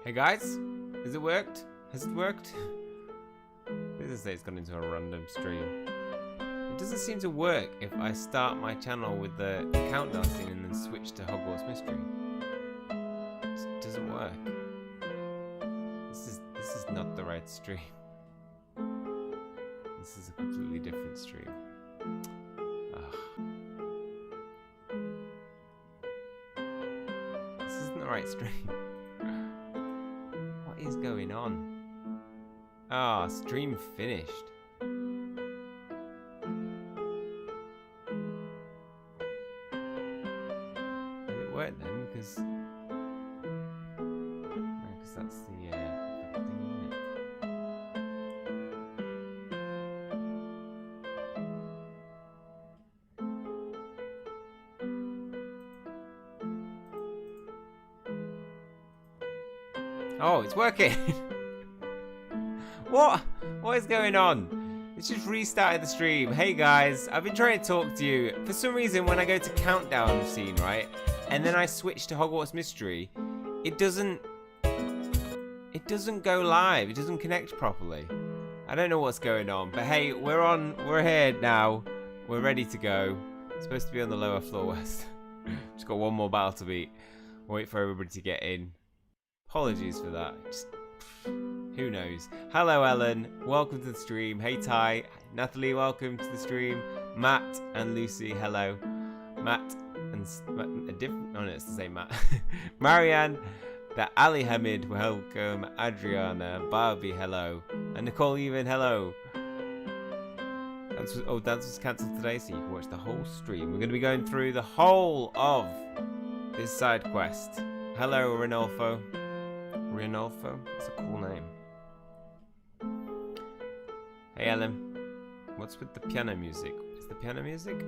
Hey guys, has it worked? Has it worked? It doesn't say it's gone into a random stream. It doesn't seem to work if I start my channel with the countdown scene and then switch to Hogwarts Mystery. It doesn't work. This is not the right stream. This is a completely different stream. Ugh. This isn't the right stream. What is going on? Ah, stream finished. Did it work then? Because that's the thing, isn't it? Oh, it's working. What is going on? It's just restarted the stream. Hey guys, I've been trying to talk to you. For some reason, when I go to countdown scene, right, and then I switch to Hogwarts Mystery, it doesn't go live. It doesn't connect properly. I don't know what's going on, but hey, we're here now. We're ready to go. It's supposed to be on the lower floor west. Just got one more battle to beat. Wait for everybody to get in. Apologies for that. Just, who knows? Hello, Ellen. Welcome to the stream. Hey, Ty. Natalie, welcome to the stream. Matt and Lucy, hello. Matt and a different. Oh no, it's the same Matt. Marianne, the Ali Hamid, welcome. Adriana, Barbie, hello. And Nicole, even hello. Dance was cancelled today, so you can watch the whole stream. We're going to be going through the whole of this side quest. Hello, Renolfo. Renolfo? That's a cool name. Hey, Ellen. What's with the piano music? Is the piano music?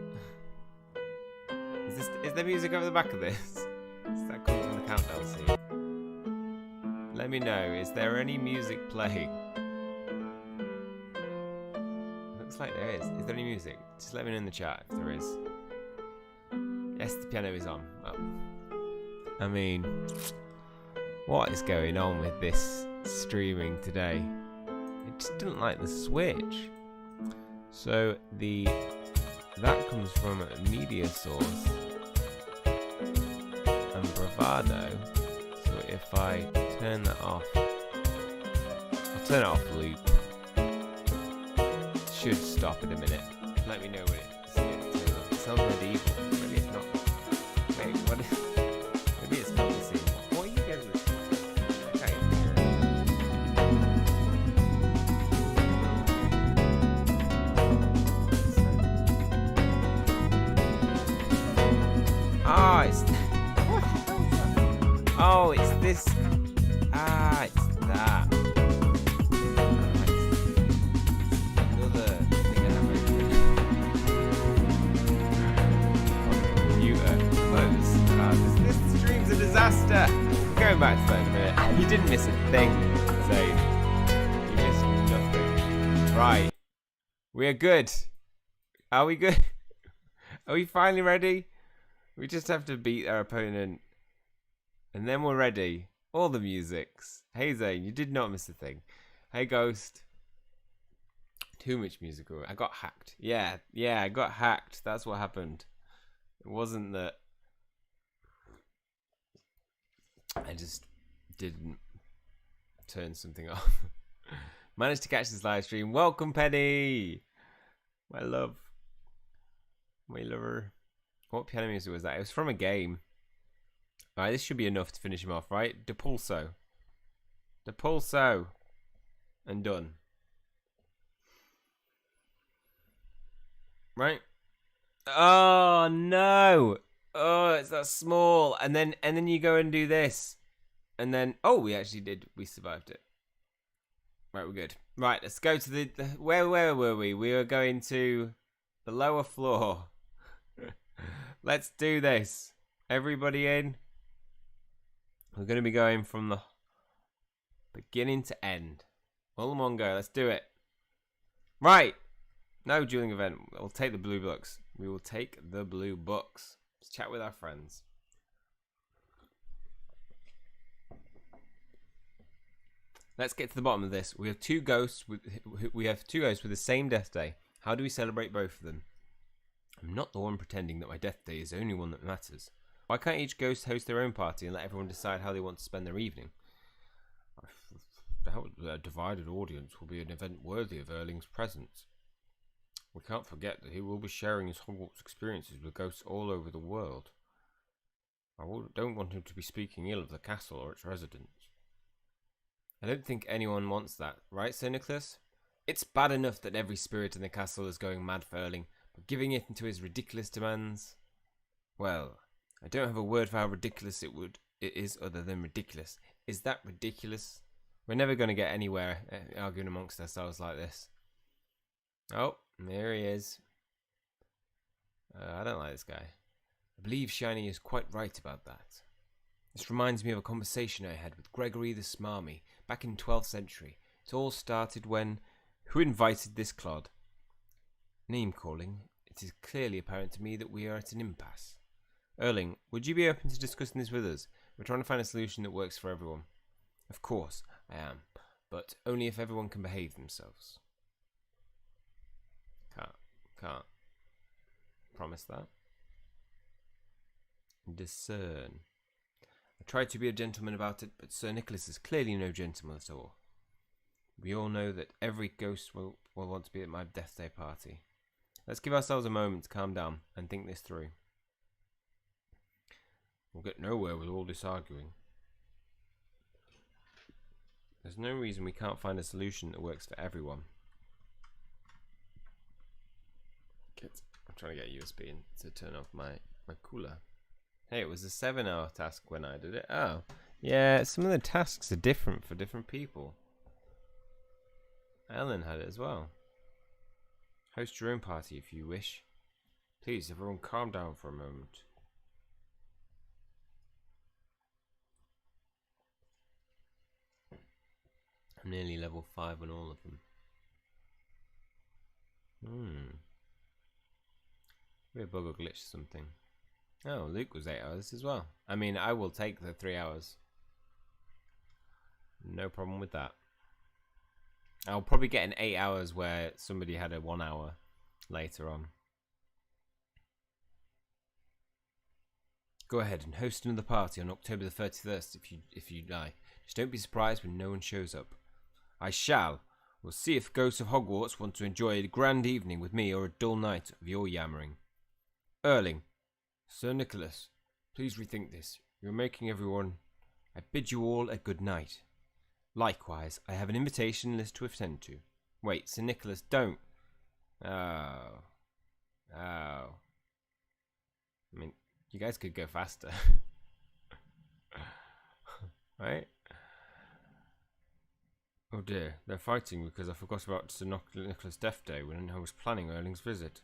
Is there music over the back of this? Is that coming from the countdown scene? Let me know. Is there any music playing? Looks like there is. Is there any music? Just let me know in the chat if there is. Yes, the piano is on. Oh. I mean, what is going on with this streaming today? It just didn't like the switch. So that comes from a media source and bravado. So if I turn that off, I'll turn it off loop. It should stop in a minute. Let me know when it sounds medieval. Maybe it's not. Wait, what is? Maybe it's not the same. What are you guys listening to? I can't hear it. Ah, it's oh, it's this. Ah, it's that. Another thing I have open. Computer close. This stream's a disaster. I'm going back to that in a minute. You didn't miss a thing, Zane. You missed nothing. Right. We're good. Are we good? Are we finally ready? We just have to beat our opponent. And then we're ready. All the musics. Hey Zane, you did not miss a thing. Hey Ghost. Too much music. I got hacked. Yeah, I got hacked. That's what happened. It wasn't that I just didn't turn something off. Managed to catch this live stream. Welcome, Penny. My love. My lover. What piano music was that? It was from a game. Alright, this should be enough to finish him off, right? Depulso. Depulso. And done. Right? Oh no! Oh, it's that small. And then you go and do this. And then oh, we actually did. We survived it. Right, we're good. Right, let's go to the where were we? We were going to the lower floor. Let's do this. Everybody in. We're going to be going from the beginning to end. All in one go. Let's do it. Right. No dueling event. We'll take the blue books. We will take the blue books. Let's chat with our friends. Let's get to the bottom of this. We have two ghosts with the same death day. How do we celebrate both of them? I'm not the one pretending that my death day is the only one that matters. Why can't each ghost host their own party and let everyone decide how they want to spend their evening? A divided audience will be an event worthy of Erling's presence. We can't forget that he will be sharing his Hogwarts experiences with ghosts all over the world. I don't want him to be speaking ill of the castle or its residents. I don't think anyone wants that, right, Sir Nicholas? It's bad enough that every spirit in the castle is going mad for Erling, but giving it into his ridiculous demands... Well, I don't have a word for how ridiculous it is other than ridiculous. Is that ridiculous? We're never going to get anywhere arguing amongst ourselves like this. Oh, there he is. I don't like this guy. I believe Shiny is quite right about that. This reminds me of a conversation I had with Gregory the Smarmy back in 12th century. It all started when... Who invited this clod? Name calling. It is clearly apparent to me that we are at an impasse. Erling, would you be open to discussing this with us? We're trying to find a solution that works for everyone. Of course, I am. But only if everyone can behave themselves. Can't promise that. Discern. I tried to be a gentleman about it, but Sir Nicholas is clearly no gentleman at all. We all know that every ghost will want to be at my death day party. Let's give ourselves a moment to calm down and think this through. We'll get nowhere with all this arguing. There's no reason we can't find a solution that works for everyone. I'm trying to get USB to turn off my cooler. Hey, it was a 7-hour task when I did it. Oh, yeah, some of the tasks are different for different people. Ellen had it as well. Host your own party if you wish. Please, everyone calm down for a moment. I'm nearly level 5 on all of them. Maybe a bug or glitch or something. Oh, Luke was 8 hours as well. I mean, I will take the 3 hours. No problem with that. I'll probably get an 8 hours where somebody had a 1 hour later on. Go ahead and host another party on October the 31st if you die. Just don't be surprised when no one shows up. I shall. We'll see if ghosts of Hogwarts want to enjoy a grand evening with me or a dull night of your yammering. Erling. Sir Nicholas, please rethink this. You're making everyone... I bid you all a good night. Likewise, I have an invitation list to attend to. Wait, Sir Nicholas, don't. Oh. I mean, you guys could go faster. Right? Oh dear, they're fighting because I forgot about Sir Nicholas' death day when I was planning Erling's visit.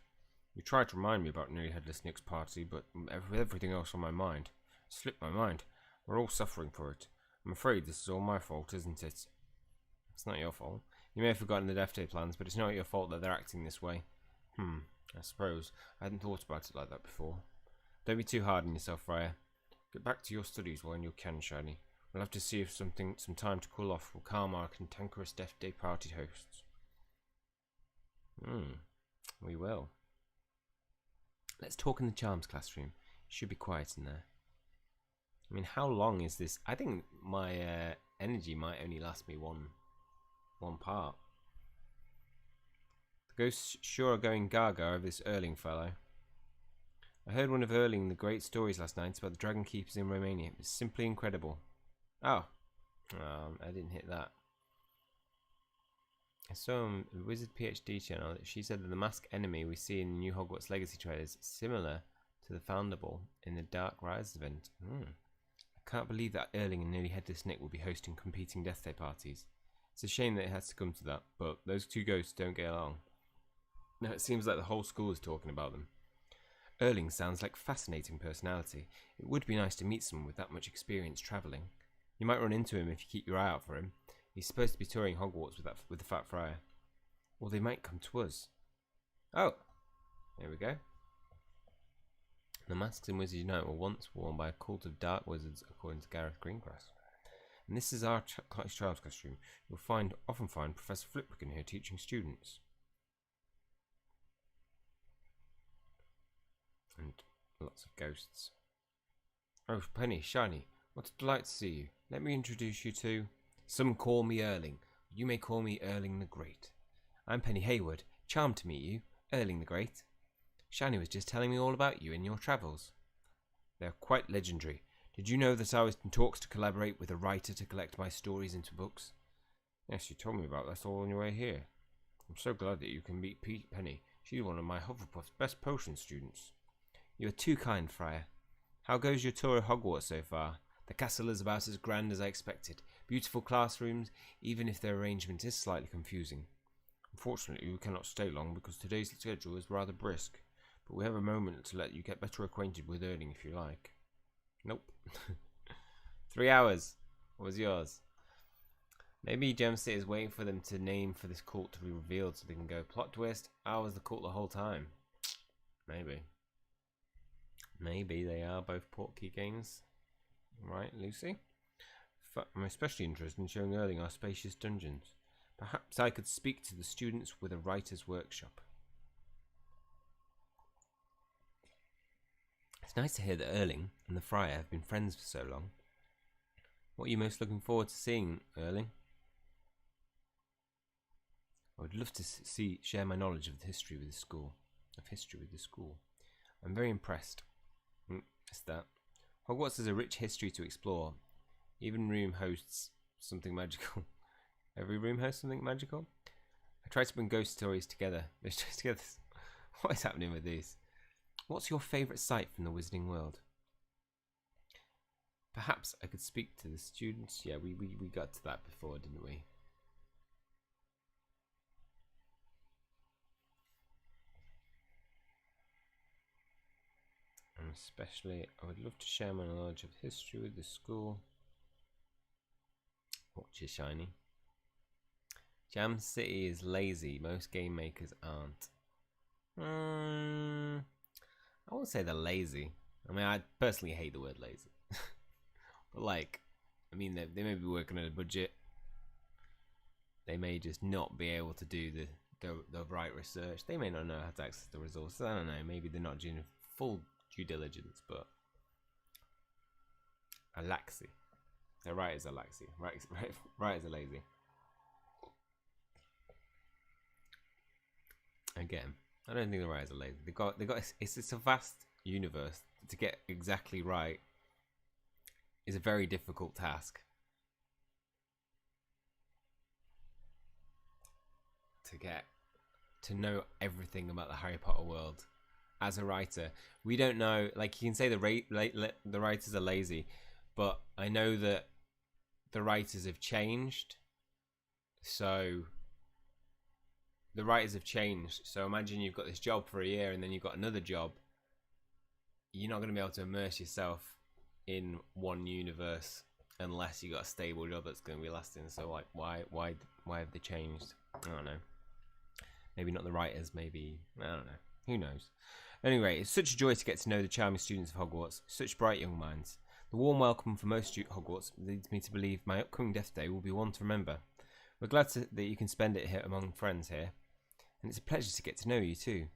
You tried to remind me about Nearly Headless Nick's party, but with everything else on my mind, it slipped my mind. We're all suffering for it. I'm afraid this is all my fault, isn't it? It's not your fault. You may have forgotten the Death Day plans, but it's not your fault that they're acting this way. I suppose. I hadn't thought about it like that before. Don't be too hard on yourself, Friar. Get back to your studies while you can, Shiny. We'll have to see if some time to cool off will calm our cantankerous Death Day party hosts. We will. Let's talk in the charms classroom. It should be quiet in there. I mean, how long is this? I think my energy might only last me one part. The ghosts sure are going gaga over this Erling fellow. I heard one of Erling the great stories last night about the Dragon Keepers in Romania. It was simply incredible. Oh, I didn't hit that. I saw a Wizard PhD channel. She said that the masked enemy we see in the new Hogwarts Legacy trailers is similar to the Foundable in the Dark Rise event. I can't believe that Erling and Nearly Headless Nick will be hosting competing Death Day parties. It's a shame that it has to come to that, but those two ghosts don't get along. Now it seems like the whole school is talking about them. Erling sounds like a fascinating personality. It would be nice to meet someone with that much experience travelling. You might run into him if you keep your eye out for him. He's supposed to be touring Hogwarts with the Fat Friar. Or they might come to us. Oh, there we go. The masks in Wizards Unite were once worn by a cult of dark wizards, according to Gareth Greengrass. And this is our child's classroom. You'll often find Professor Flitwick here teaching students. And lots of ghosts. Oh, Penny, Shiny, what a delight to see you. Let me introduce you to... Some call me Erling. You may call me Erling the Great. I'm Penny Hayward. Charmed to meet you, Erling the Great. Shiny was just telling me all about you and your travels. They're quite legendary. Did you know that I was in talks to collaborate with a writer to collect my stories into books? Yes, you told me about that all on your way here. I'm so glad that you can meet Penny. She's one of my Hufflepuff's best potion students. You are too kind, Friar. How goes your tour of Hogwarts so far? The castle is about as grand as I expected. Beautiful classrooms, even if their arrangement is slightly confusing. Unfortunately, we cannot stay long because today's schedule is rather brisk, but we have a moment to let you get better acquainted with Erling if you like. Nope. 3 hours. What was yours? Maybe Gem City is waiting for them to name for this cult to be revealed so they can go plot twist. I was the cult the whole time. Maybe. Maybe they are both portkey games. Right, Lucy? I'm especially interested in showing Erling our spacious dungeons. Perhaps I could speak to the students with a writer's workshop. It's nice to hear that Erling and the Friar have been friends for so long. What are you most looking forward to seeing, Erling? I would love to share my knowledge of the history with the school. I'm very impressed. It's that. Hogwarts has a rich history to explore. Even room hosts something magical. Every room hosts something magical? I try to bring ghost stories together. What is happening with these? What's your favourite sight from the Wizarding World? Perhaps I could speak to the students. Yeah, we got to that before, didn't we? And especially, I would love to share my knowledge of history with the school. Watch your Shiny. Jam City is lazy. Most game makers aren't. I won't say they're lazy. I mean, I personally hate the word lazy. But like, I mean, they may be working on a budget. They may just not be able to do the right research. They may not know how to access the resources. I don't know. Maybe they're not doing full due diligence, but a laxy. The writers are laxy. Writers are lazy. Again, I don't think the writers are lazy. They got. It's a vast universe. To get exactly right is a very difficult task. To know everything about the Harry Potter world as a writer, we don't know. Like, you can say the writers are lazy, but I know that the writers have changed. So the writers have changed. So imagine you've got this job for a year and then you've got another job. You're not going to be able to immerse yourself in one universe unless you got a stable job that's going to be lasting. So like, why have they changed? I don't know. Maybe not the writers. Maybe, I don't know. Who knows? Anyway, it's such a joy to get to know the charming students of Hogwarts. Such bright young minds. The warm welcome for most Hogwarts leads me to believe my upcoming Death Day will be one to remember. We're glad that you can spend it here among friends here, and it's a pleasure to get to know you too.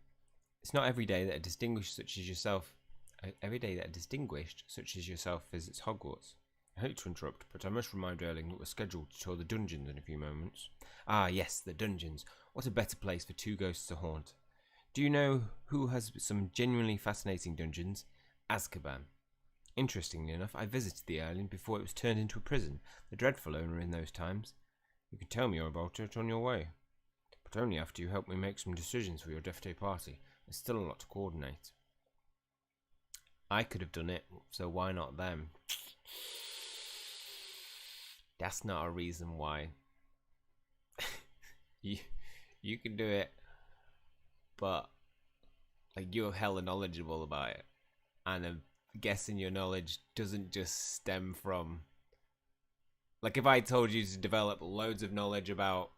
It's not every day that a distinguished such as yourself visits Hogwarts. I hate to interrupt, but I must remind Erling that we're scheduled to tour the dungeons in a few moments. Ah, yes, the dungeons. What a better place for two ghosts to haunt. Do you know who has some genuinely fascinating dungeons? Azkaban. Interestingly enough, I visited the island before it was turned into a prison, the dreadful owner in those times. You can tell me about it on your way, but only after you help me make some decisions for your Death Day party. There's still a lot to coordinate. I could have done it, so why not them? That's not a reason why. You can do it, but like, you're hella knowledgeable about it, and I'm guessing your knowledge doesn't just stem from, like, if I told you to develop loads of knowledge about,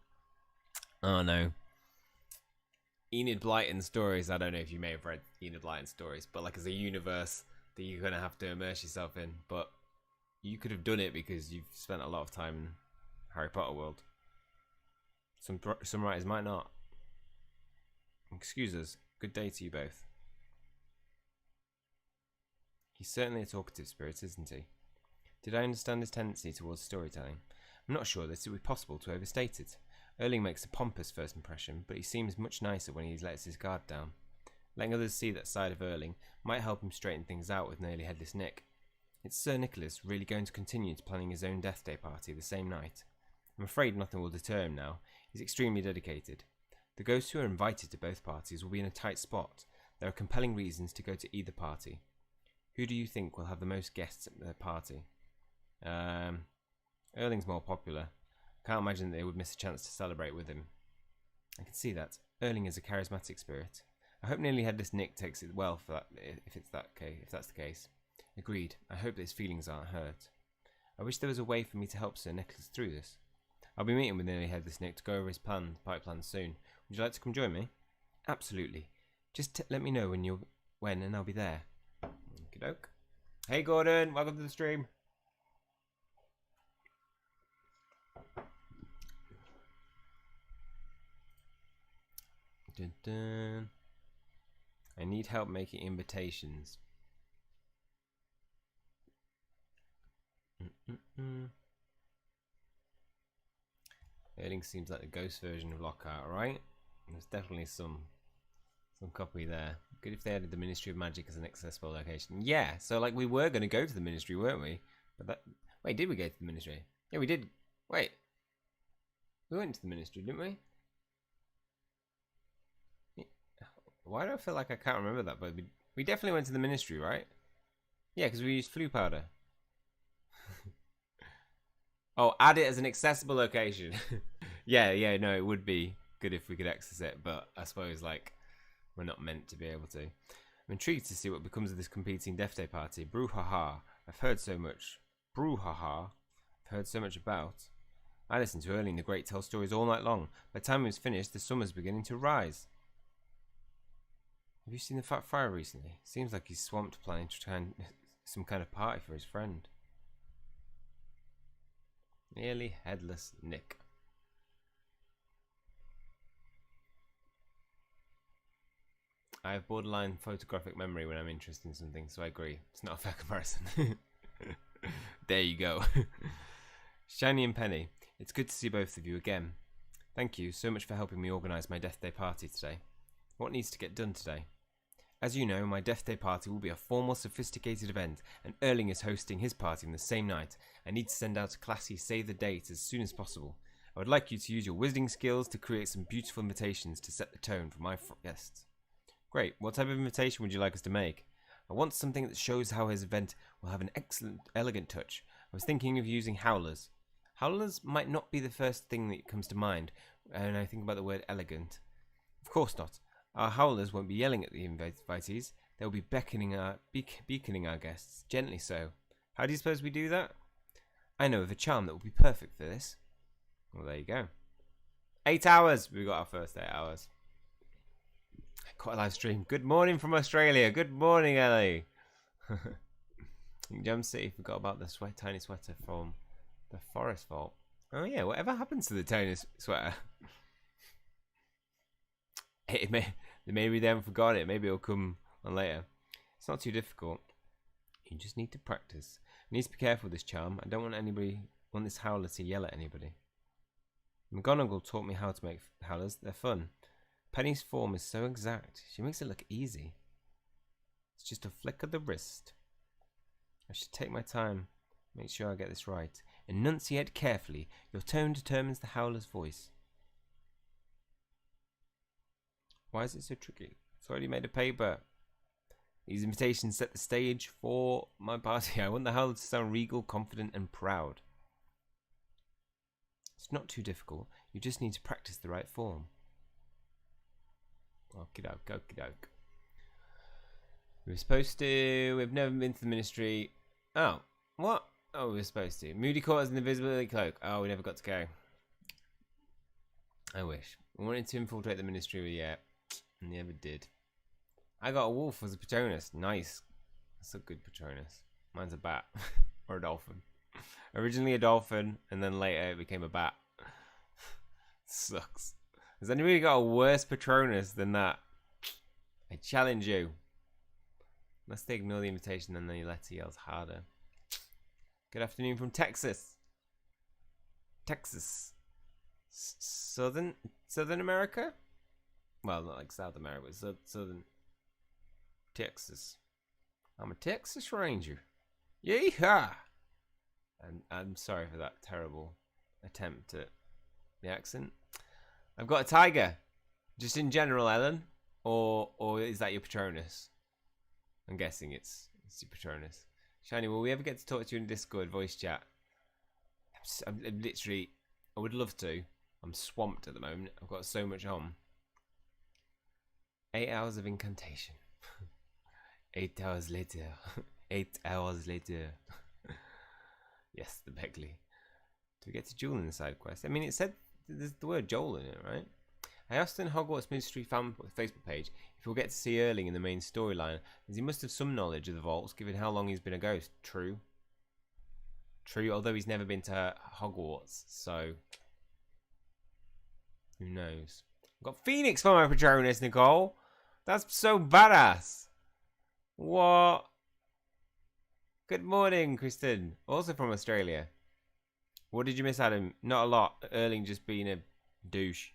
I don't know, Enid Blyton stories. I don't know if you may have read Enid Blyton stories, but like, as a universe that you're gonna have to immerse yourself in, but you could have done it because you've spent a lot of time in Harry Potter world. Some writers might not. Excuse us. Good day to you both. He's certainly a talkative spirit, isn't he? Did I understand his tendency towards storytelling? I'm not sure that it would be possible to overstate it. Erling makes a pompous first impression, but he seems much nicer when he lets his guard down. Letting others see that side of Erling might help him straighten things out with nearly headless Nick. Is Sir Nicholas really going to continue planning his own Death Day party the same night? I'm afraid nothing will deter him now. He's extremely dedicated. The ghosts who are invited to both parties will be in a tight spot. There are compelling reasons to go to either party. Who do you think will have the most guests at their party? Erling's more popular. I can't imagine that they would miss a chance to celebrate with him. I can see that. Erling is a charismatic spirit. I hope nearly headless Nick takes it well for that, if that's the case. Agreed. I hope that his feelings aren't hurt. I wish there was a way for me to help Sir Nicholas through this. I'll be meeting with nearly headless Nick to go over his pipe plans soon. Would you like to come join me? Absolutely. Just let me know when and I'll be there. Okie doke. Hey Gordon, welcome to the stream. Dun -dun. I need help making invitations. Erling seems like the ghost version of Lockhart, right? There's definitely some copy there. Good if they added the Ministry of Magic as an accessible location. Yeah, so like we were going to go to the Ministry, weren't we? But wait, did we go to the Ministry? Yeah, we did. Wait, we went to the Ministry, didn't we? Why do I feel like I can't remember that? But we definitely went to the Ministry, right? Yeah, because we used flu powder. Oh, add it as an accessible location. yeah, no, it would be good if we could access it, but I suppose like we're not meant to be able to. I'm intrigued to see what becomes of this competing Death Day party. Brouhaha! I've heard so much. Brouhaha! I've heard so much about. I listened to Erling the Great tell stories all night long. By the time he was finished, the summer's beginning to rise. Have you seen the Fat Friar recently? Seems like he's swamped planning to try and some kind of party for his friend. Nearly headless Nick. I have borderline photographic memory when I'm interested in something, so I agree. It's not a fair comparison. There you go. Shiny and Penny, it's good to see both of you again. Thank you so much for helping me organise my Death Day party today. What needs to get done today? As you know, my Death Day party will be a formal, sophisticated event, and Erling is hosting his party on the same night. I need to send out a classy save the date as soon as possible. I would like you to use your wizarding skills to create some beautiful invitations to set the tone for my guests. Great, what type of invitation would you like us to make? I want something that shows how his event will have an excellent, elegant touch. I was thinking of using howlers. Howlers might not be the first thing that comes to mind when I think about the word elegant. Of course not. Our howlers won't be yelling at the invitees. They'll be beaconing our guests, gently so. How do you suppose we do that? I know of a charm that will be perfect for this. Well, there you go. 8 hours! We got our first 8 hours. Quite a live stream. Good morning from Australia. Good morning, Ellie. Jam City forgot about the tiny sweater from the Forest Vault. Oh yeah, whatever happens to the tiny sweater? Maybe they haven't forgot it. Maybe it'll come on later. It's not too difficult. You just need to practice. You need to be careful with this charm. I don't want this howler to yell at anybody. McGonagall taught me how to make howlers. They're fun. Penny's form is so exact. She makes it look easy. It's just a flick of the wrist. I should take my time. Make sure I get this right. Enunciate carefully. Your tone determines the howler's voice. Why is it so tricky? It's already made a paper. These invitations set the stage for my party. I want the howler to sound regal, confident, and proud. It's not too difficult. You just need to practice the right form. Okie doke, okie doke. We've never been to the Ministry. Oh, what? Oh, we were supposed to. Moody Quarters and the Invisibility Cloak. Oh, we never got to go. I wish. We wanted to infiltrate the Ministry, but yeah, never did. I got a wolf as a Patronus. Nice. That's a good Patronus. Mine's a bat. Or a dolphin. Originally a dolphin, and then later it became a bat. Sucks. Has anybody got a worse Patronus than that? I challenge you. Unless they ignore the invitation, then the letter yells harder. Good afternoon from Texas. Texas. Southern America? Well, not like South America, but southern Texas. I'm a Texas Ranger. Yeehaw! And I'm sorry for that terrible attempt at the accent. I've got a tiger. Just in general, Ellen? Or is that your Patronus? I'm guessing it's your Patronus. Shiny, will we ever get to talk to you in Discord voice chat? I'm literally, I would love to. I'm swamped at the moment. I've got so much on. 8 hours of incantation. 8 hours later. 8 hours later. Yes, the Beckley. Do we get to Joel in the side quest? I mean, it said there's the word Joel in it, right? I asked in Hogwarts Mystery fan Facebook page if we'll get to see Erling in the main storyline, as he must have some knowledge of the vaults, given how long he's been a ghost. True. True, although he's never been to Hogwarts, so who knows? I've got Phoenix for my Patronus, Nicole. That's so badass. What? Good morning, Kristen. Also from Australia. What did you miss, Adam? Not a lot. Erling just being a douche.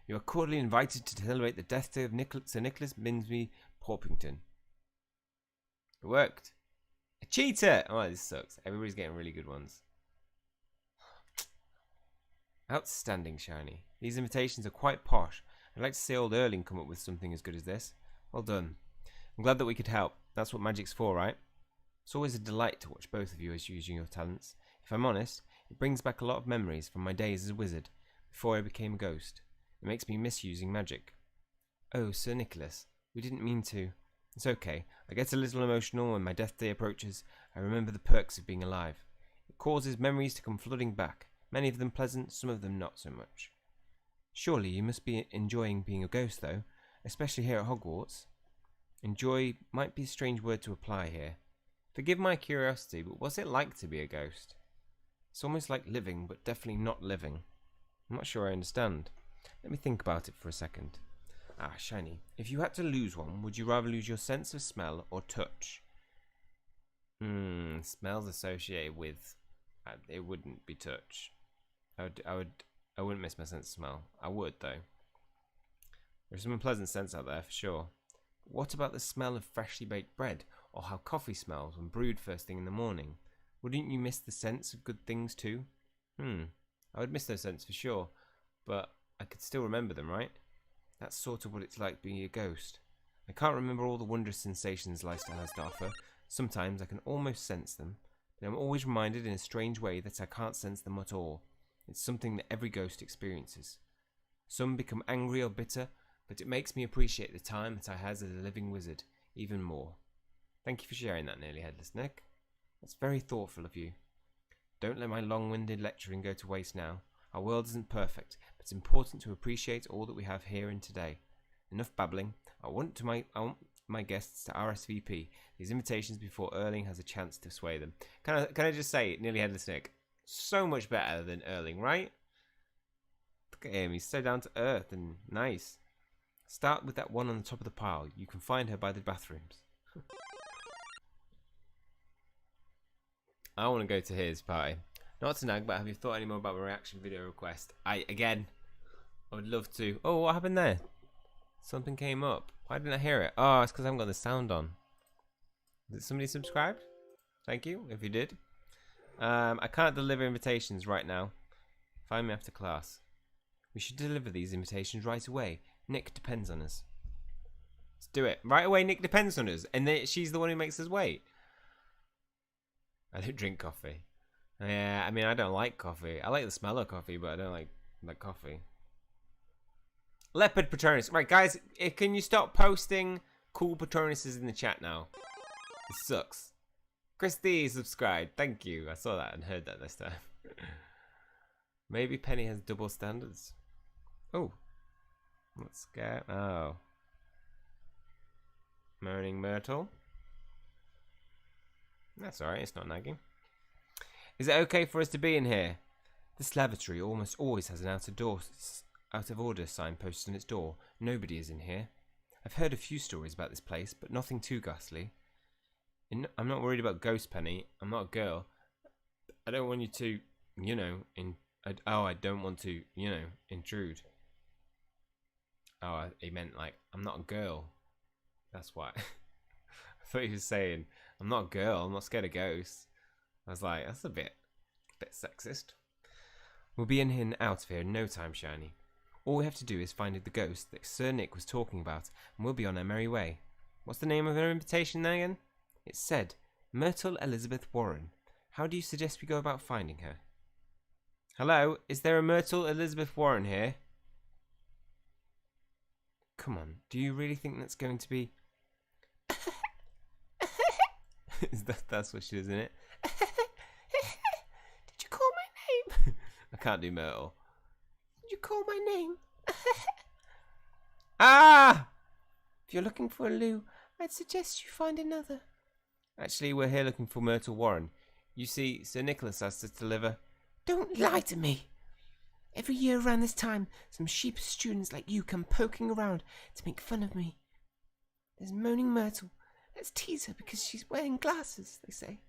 You are cordially invited to celebrate the death day of Sir Nicholas Binsby Porpington. It worked. A cheater! Oh, this sucks. Everybody's getting really good ones. Outstanding, Shiny. These invitations are quite posh. I'd like to see old Erling come up with something as good as this. Well done. I'm glad that we could help. That's what magic's for, right? It's always a delight to watch both of you as using your talents. If I'm honest, it brings back a lot of memories from my days as a wizard, before I became a ghost. It makes me miss using magic. Oh, Sir Nicholas, we didn't mean to. It's okay. I get a little emotional when my death day approaches. I remember the perks of being alive. It causes memories to come flooding back. Many of them pleasant, some of them not so much. Surely you must be enjoying being a ghost, though, especially here at Hogwarts. Enjoy might be a strange word to apply here. Forgive my curiosity, but what's it like to be a ghost? It's almost like living, but definitely not living. I'm not sure I understand. Let me think about it for a second. Ah, Shiny. If you had to lose one, would you rather lose your sense of smell or touch? Smells associated with... it wouldn't be touch. I wouldn't miss my sense of smell. I would, though. There's some unpleasant scents out there, for sure. But what about the smell of freshly baked bread, or how coffee smells when brewed first thing in the morning? Wouldn't you miss the sense of good things, too? I would miss those scents for sure, but I could still remember them, right? That's sort of what it's like being a ghost. I can't remember all the wondrous sensations lifestyle has to offer. Sometimes I can almost sense them, but I'm always reminded in a strange way that I can't sense them at all. It's something that every ghost experiences. Some become angry or bitter, but it makes me appreciate the time that I had as a living wizard even more. Thank you for sharing that, Nearly Headless Nick. That's very thoughtful of you. Don't let my long-winded lecturing go to waste now. Our world isn't perfect, but it's important to appreciate all that we have here and today. Enough babbling. I want my guests to RSVP these invitations before Erling has a chance to sway them. Can I just say, Nearly Headless Nick, so much better than Erling, right? Look at him, he's so down to earth and nice. Start with that one on the top of the pile. You can find her by the bathrooms. I want to go to his party. Not to nag, but have you thought any more about my reaction video request? I would love to. Oh, what happened there? Something came up. Why didn't I hear it? Oh, it's because I haven't got the sound on. Did somebody subscribe? Thank you, if you did. I can't deliver invitations right now. Find me after class. We should deliver these invitations right away. Nick depends on us. Let's do it. Right away, Nick depends on us. And she's the one who makes us wait. I don't drink coffee. Yeah, I mean, I don't like coffee. I like the smell of coffee, but I don't like coffee. Leopard Patronus. Right, guys, can you stop posting cool Patronuses in the chat now? It sucks. Christy subscribed. Thank you. I saw that and heard that this time. Maybe Penny has double standards. Oh. Let's go. Oh. Moaning Myrtle. That's alright, it's not nagging. Is it okay for us to be in here? This lavatory almost always has an out of order sign posted on its door. Nobody is in here. I've heard a few stories about this place, but nothing too ghastly. I'm not worried about ghosts, Penny. I'm not a girl. I don't want you to, I don't want to, intrude. Oh, he meant like, I'm not a girl. That's why. I thought he was saying, I'm not a girl, I'm not scared of ghosts. I was like, that's a bit sexist. We'll be in here and out of here in no time, Shiny. All we have to do is find the ghost that Sir Nick was talking about, and we'll be on our merry way. What's the name of her invitation then again? It said, Myrtle Elizabeth Warren. How do you suggest we go about finding her? Hello, is there a Myrtle Elizabeth Warren here? Come on, do you really think that's going to be... that's what she does, isn't it? Did you call my name? I can't do Myrtle. Did you call my name? Ah! If you're looking for a loo, I'd suggest you find another. Actually, we're here looking for Myrtle Warren. You see, Sir Nicholas asked us to deliver... Don't lie to me! Every year around this time, some sheepish students like you come poking around to make fun of me. There's moaning Myrtle. Let's tease her because she's wearing glasses, they say.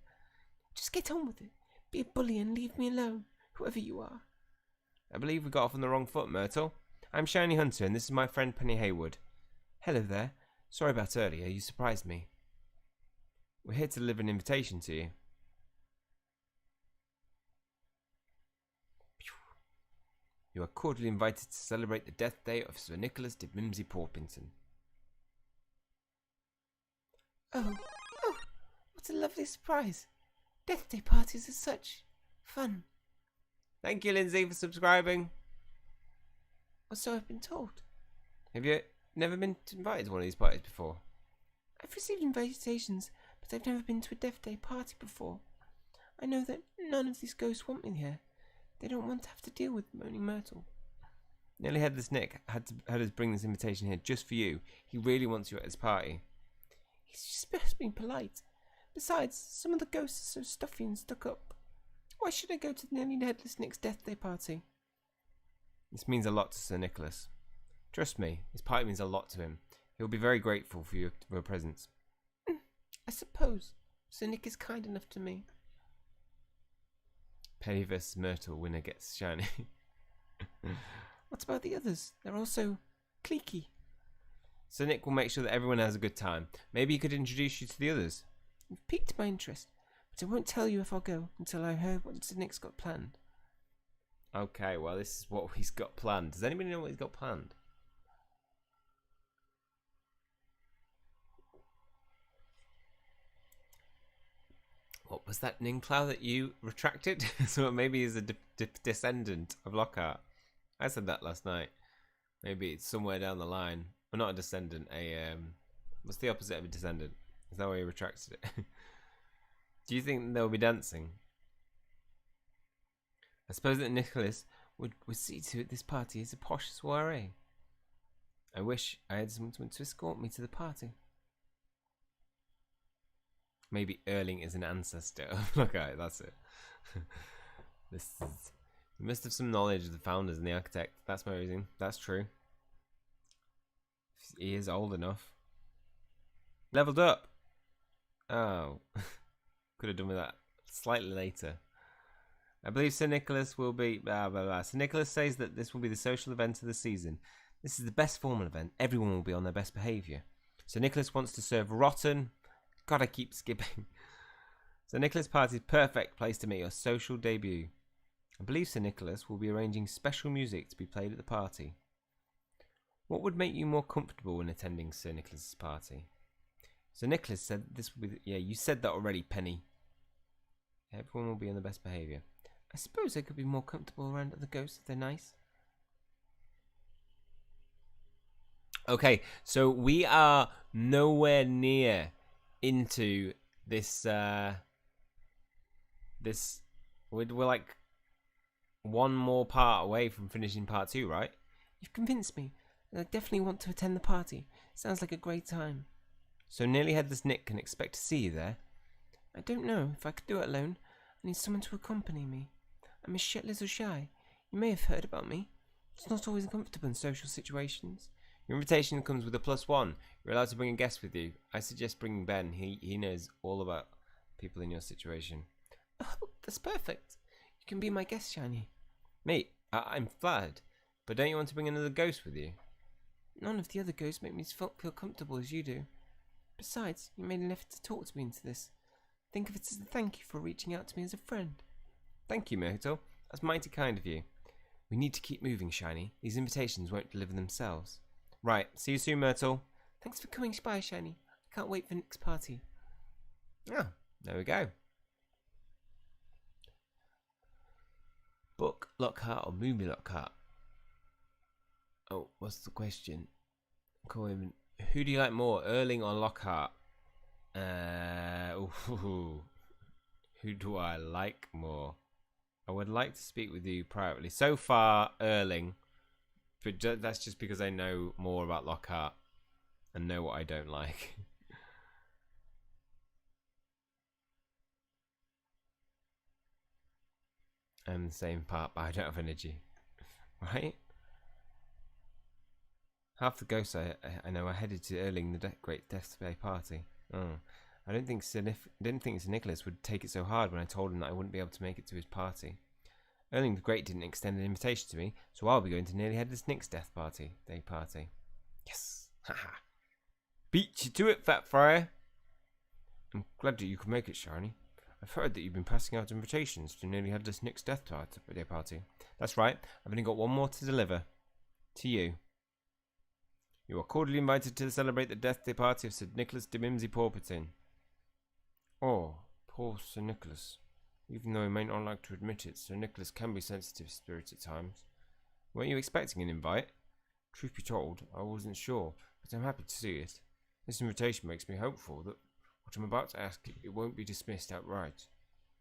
Just get on with it. Be a bully and leave me alone, whoever you are. I believe we got off on the wrong foot, Myrtle. I'm Goshinyhunting, and this is my friend Penny Haywood. Hello there. Sorry about earlier, you surprised me. We're here to deliver an invitation to you. You are cordially invited to celebrate the death day of Sir Nicholas de Mimsy Porpington. Oh, what a lovely surprise. Death day parties are such fun. Thank you, Lindsay, for subscribing. Or so I've been told. Have you never been invited to one of these parties before? I've received invitations, but I've never been to a Death Day party before. I know that none of these ghosts want me here. They don't want to have to deal with Moaning Myrtle. Nearly Headless Nick had us bring this invitation here just for you. He really wants you at his party. He's just best being polite. Besides, some of the ghosts are so stuffy and stuck up. Why should I go to Nearly Headless Nick's Death Day party? This means a lot to Sir Nicholas. Trust me, this party means a lot to him. He'll be very grateful for your presence. I suppose. Sir Nick is kind enough to me. Penny vs Myrtle, winner gets shiny. What about the others? They're also cliquey. Sir Nick will make sure that everyone has a good time. Maybe he could introduce you to the others. You've piqued my interest, but I won't tell you if I'll go until I heard what Sir Nick's got planned. Okay, well, this is what he's got planned. Does anybody know what he's got planned? What was that Ninclow that you retracted? So maybe he's a descendant of Lockhart. I said that last night. Maybe it's somewhere down the line. Well, not a descendant, what's the opposite of a descendant? Is that why he retracted it? Do you think they'll be dancing? I suppose that Nicholas would see to it this party is a posh soiree. I wish I had someone to escort me to the party. Maybe Erling is an ancestor. Okay, that's it. You must have some knowledge of the founders and the architect. That's my reason. That's true. He is old enough. Leveled up. Oh. Could have done with that slightly later. I believe Sir Nicholas will be... Blah, blah, blah. Sir Nicholas says that this will be the social event of the season. This is the best formal event. Everyone will be on their best behaviour. Sir Nicholas wants to serve rotten... God, I keep skipping. Sir Nicholas' party is perfect place to make your social debut. I believe Sir Nicholas will be arranging special music to be played at the party. What would make you more comfortable when attending Sir Nicholas' party? Sir Nicholas said this would be... Yeah, you said that already, Penny. Everyone will be on the best behaviour. I suppose they could be more comfortable around other ghosts if they're nice. Okay, so we are nowhere near into this we're like one more part away from finishing part 2, right? You've convinced me. I definitely want to attend the party. Sounds like a great time. So Nearly Headless Nick can expect to see you there. I don't know if I could do it alone. I need someone to accompany me. I'm a shit little shy. You may have heard about me. It's not always comfortable in social situations. Your invitation comes with a +1. You're allowed to bring a guest with you. I suggest bringing Ben. He knows all about people in your situation. Oh, that's perfect. You can be my guest, Shiny. Mate, I'm flattered. But don't you want to bring another ghost with you? None of the other ghosts make me feel comfortable as you do. Besides, you made an effort to talk to me into this. Think of it as a thank you for reaching out to me as a friend. Thank you, Myrtle. That's mighty kind of you. We need to keep moving, Shiny. These invitations won't deliver themselves. Right, see you soon, Myrtle. Thanks for coming by, Shiny. I can't wait for the next party. Oh, there we go. Book Lockhart or movie Lockhart? Oh, what's the question? Who do you like more, Erling or Lockhart? Who do I like more? I would like to speak with you privately. So far, Erling, but that's just because I know more about Lockhart and know what I don't like. I'm the same part, but I don't have energy. Right? Half the ghosts I know are headed to Erling the Great Deathday party. Oh, I didn't think Sir Nicholas would take it so hard when I told him that I wouldn't be able to make it to his party. Erling the Great didn't extend an invitation to me, so I'll be going to Nearly Headless Nick's Day party. Yes! Haha! Beat you to it, Fat Friar! I'm glad that you could make it, Shiny. I've heard that you've been passing out invitations to Nearly Headless Nick's Day party. That's right, I've only got one more to deliver. To you. You are cordially invited to celebrate the Death Day party of Sir Nicholas de Mimsy Porperton. Oh, poor Sir Nicholas. Even though he may not like to admit it, Sir Nicholas can be sensitive spirit at times. Weren't you expecting an invite? Truth be told, I wasn't sure, but I'm happy to see it. This invitation makes me hopeful that what I'm about to ask it won't be dismissed outright.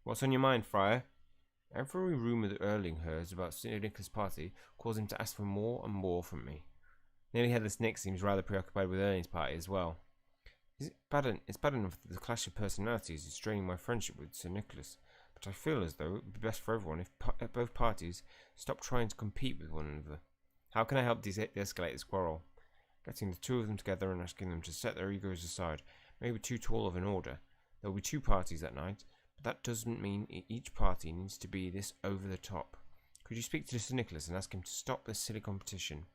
What's on your mind, Friar? Every rumour that Erling hears about Sir Nicholas' party caused him to ask for more and more from me. Nearly Headless Nick seems rather preoccupied with Erling's party as well. It's bad enough that the clash of personalities is straining my friendship with Sir Nicholas, but I feel as though it would be best for everyone if both parties stop trying to compete with one another. How can I help de-escalate this quarrel? Getting the two of them together and asking them to set their egos aside may be too tall of an order. There will be two parties that night, but that doesn't mean each party needs to be this over the top. Could you speak to Sir Nicholas and ask him to stop this silly competition?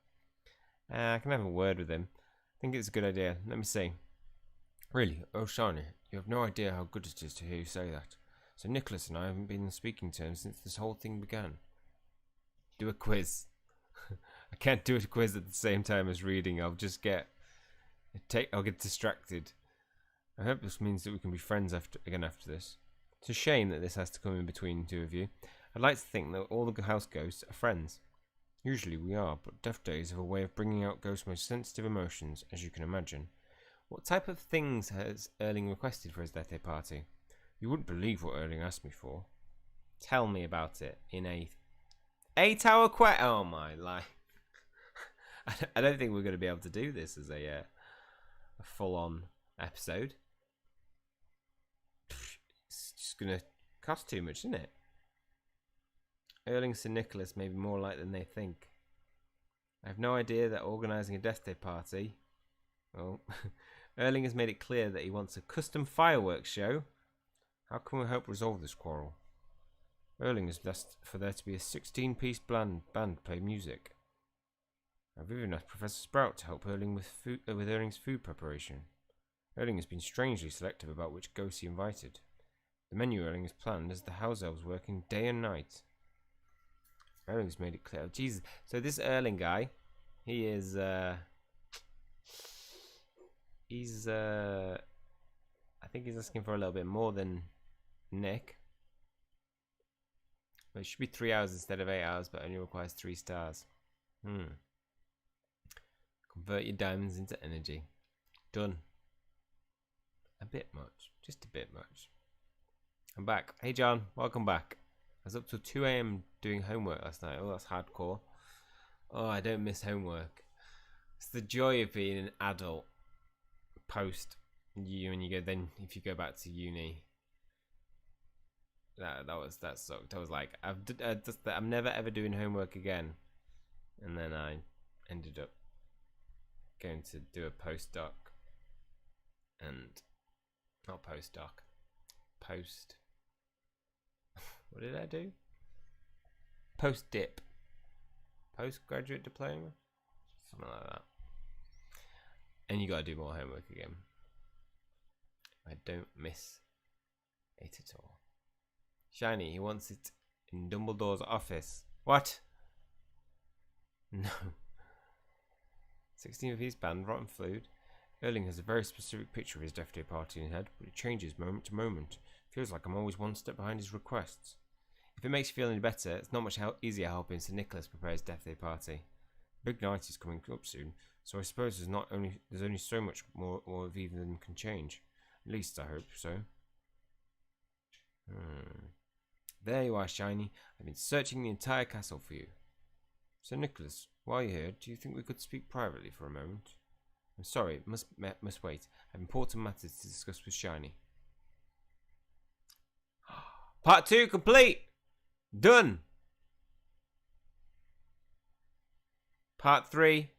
I can have a word with him. I think it's a good idea. Let me see. Really? Oh, Shiny, you have no idea how good it is to hear you say that. So Nicholas and I haven't been on speaking terms since this whole thing began. Do a quiz. I can't do a quiz at the same time as reading. I'll get distracted. I hope this means that we can be friends after this. It's a shame that this has to come in between the two of you. I'd like to think that all the house ghosts are friends. Usually we are, but Death Days have a way of bringing out Ghost's most sensitive emotions, as you can imagine. What type of things has Erling requested for his Death Day party? You wouldn't believe what Erling asked me for. Tell me about it in a 8-hour quest. Oh my life. I don't think we're going to be able to do this as a full-on episode. It's just going to cost too much, isn't it? Erling Sir Nicholas may be more like than they think. I have no idea that organising a Death Day party... Well, Erling has made it clear that he wants a custom fireworks show. How can we help resolve this quarrel? Erling has asked for there to be a 16-piece band play music. I've even asked Professor Sprout to help Erling with Erling's food preparation. Erling has been strangely selective about which ghosts he invited. The menu Erling has planned has the house elves working day and night. Erling's made it clear. Oh, Jesus. So this Erling guy, he is, I think he's asking for a little bit more than Nick. Well, it should be 3 hours instead of 8 hours, but only requires 3 stars. Convert your diamonds into energy. Done. A bit much. Just a bit much. I'm back. Hey John, welcome back. I was up till 2 AM doing homework last night. Oh, that's hardcore. Oh, I don't miss homework. It's the joy of being an adult post you when you go, then if you go back to uni. that sucked. I was like, I'm never ever doing homework again, and then I ended up going to do a postdoc, and not postdoc, post. What did I do? Post-dip, postgraduate diploma, something like that. And you gotta do more homework again. I don't miss it at all. Shiny, he wants it in Dumbledore's office. What? No. 16th of East Band, Rotten Food. Erling has a very specific picture of his Death Day party in his head, but it changes moment to moment. Feels like I'm always one step behind his requests. If it makes you feel any better, it's not much easier helping Sir Nicholas prepare his Death Day party. Big night is coming up soon, so I suppose there's only so much more of even can change. At least I hope so. There you are, Shiny. I've been searching the entire castle for you. Sir Nicholas, while you're here, do you think we could speak privately for a moment? I'm sorry, must wait. I have important matters to discuss with Shiny. Part 2 complete! Done! Part 3.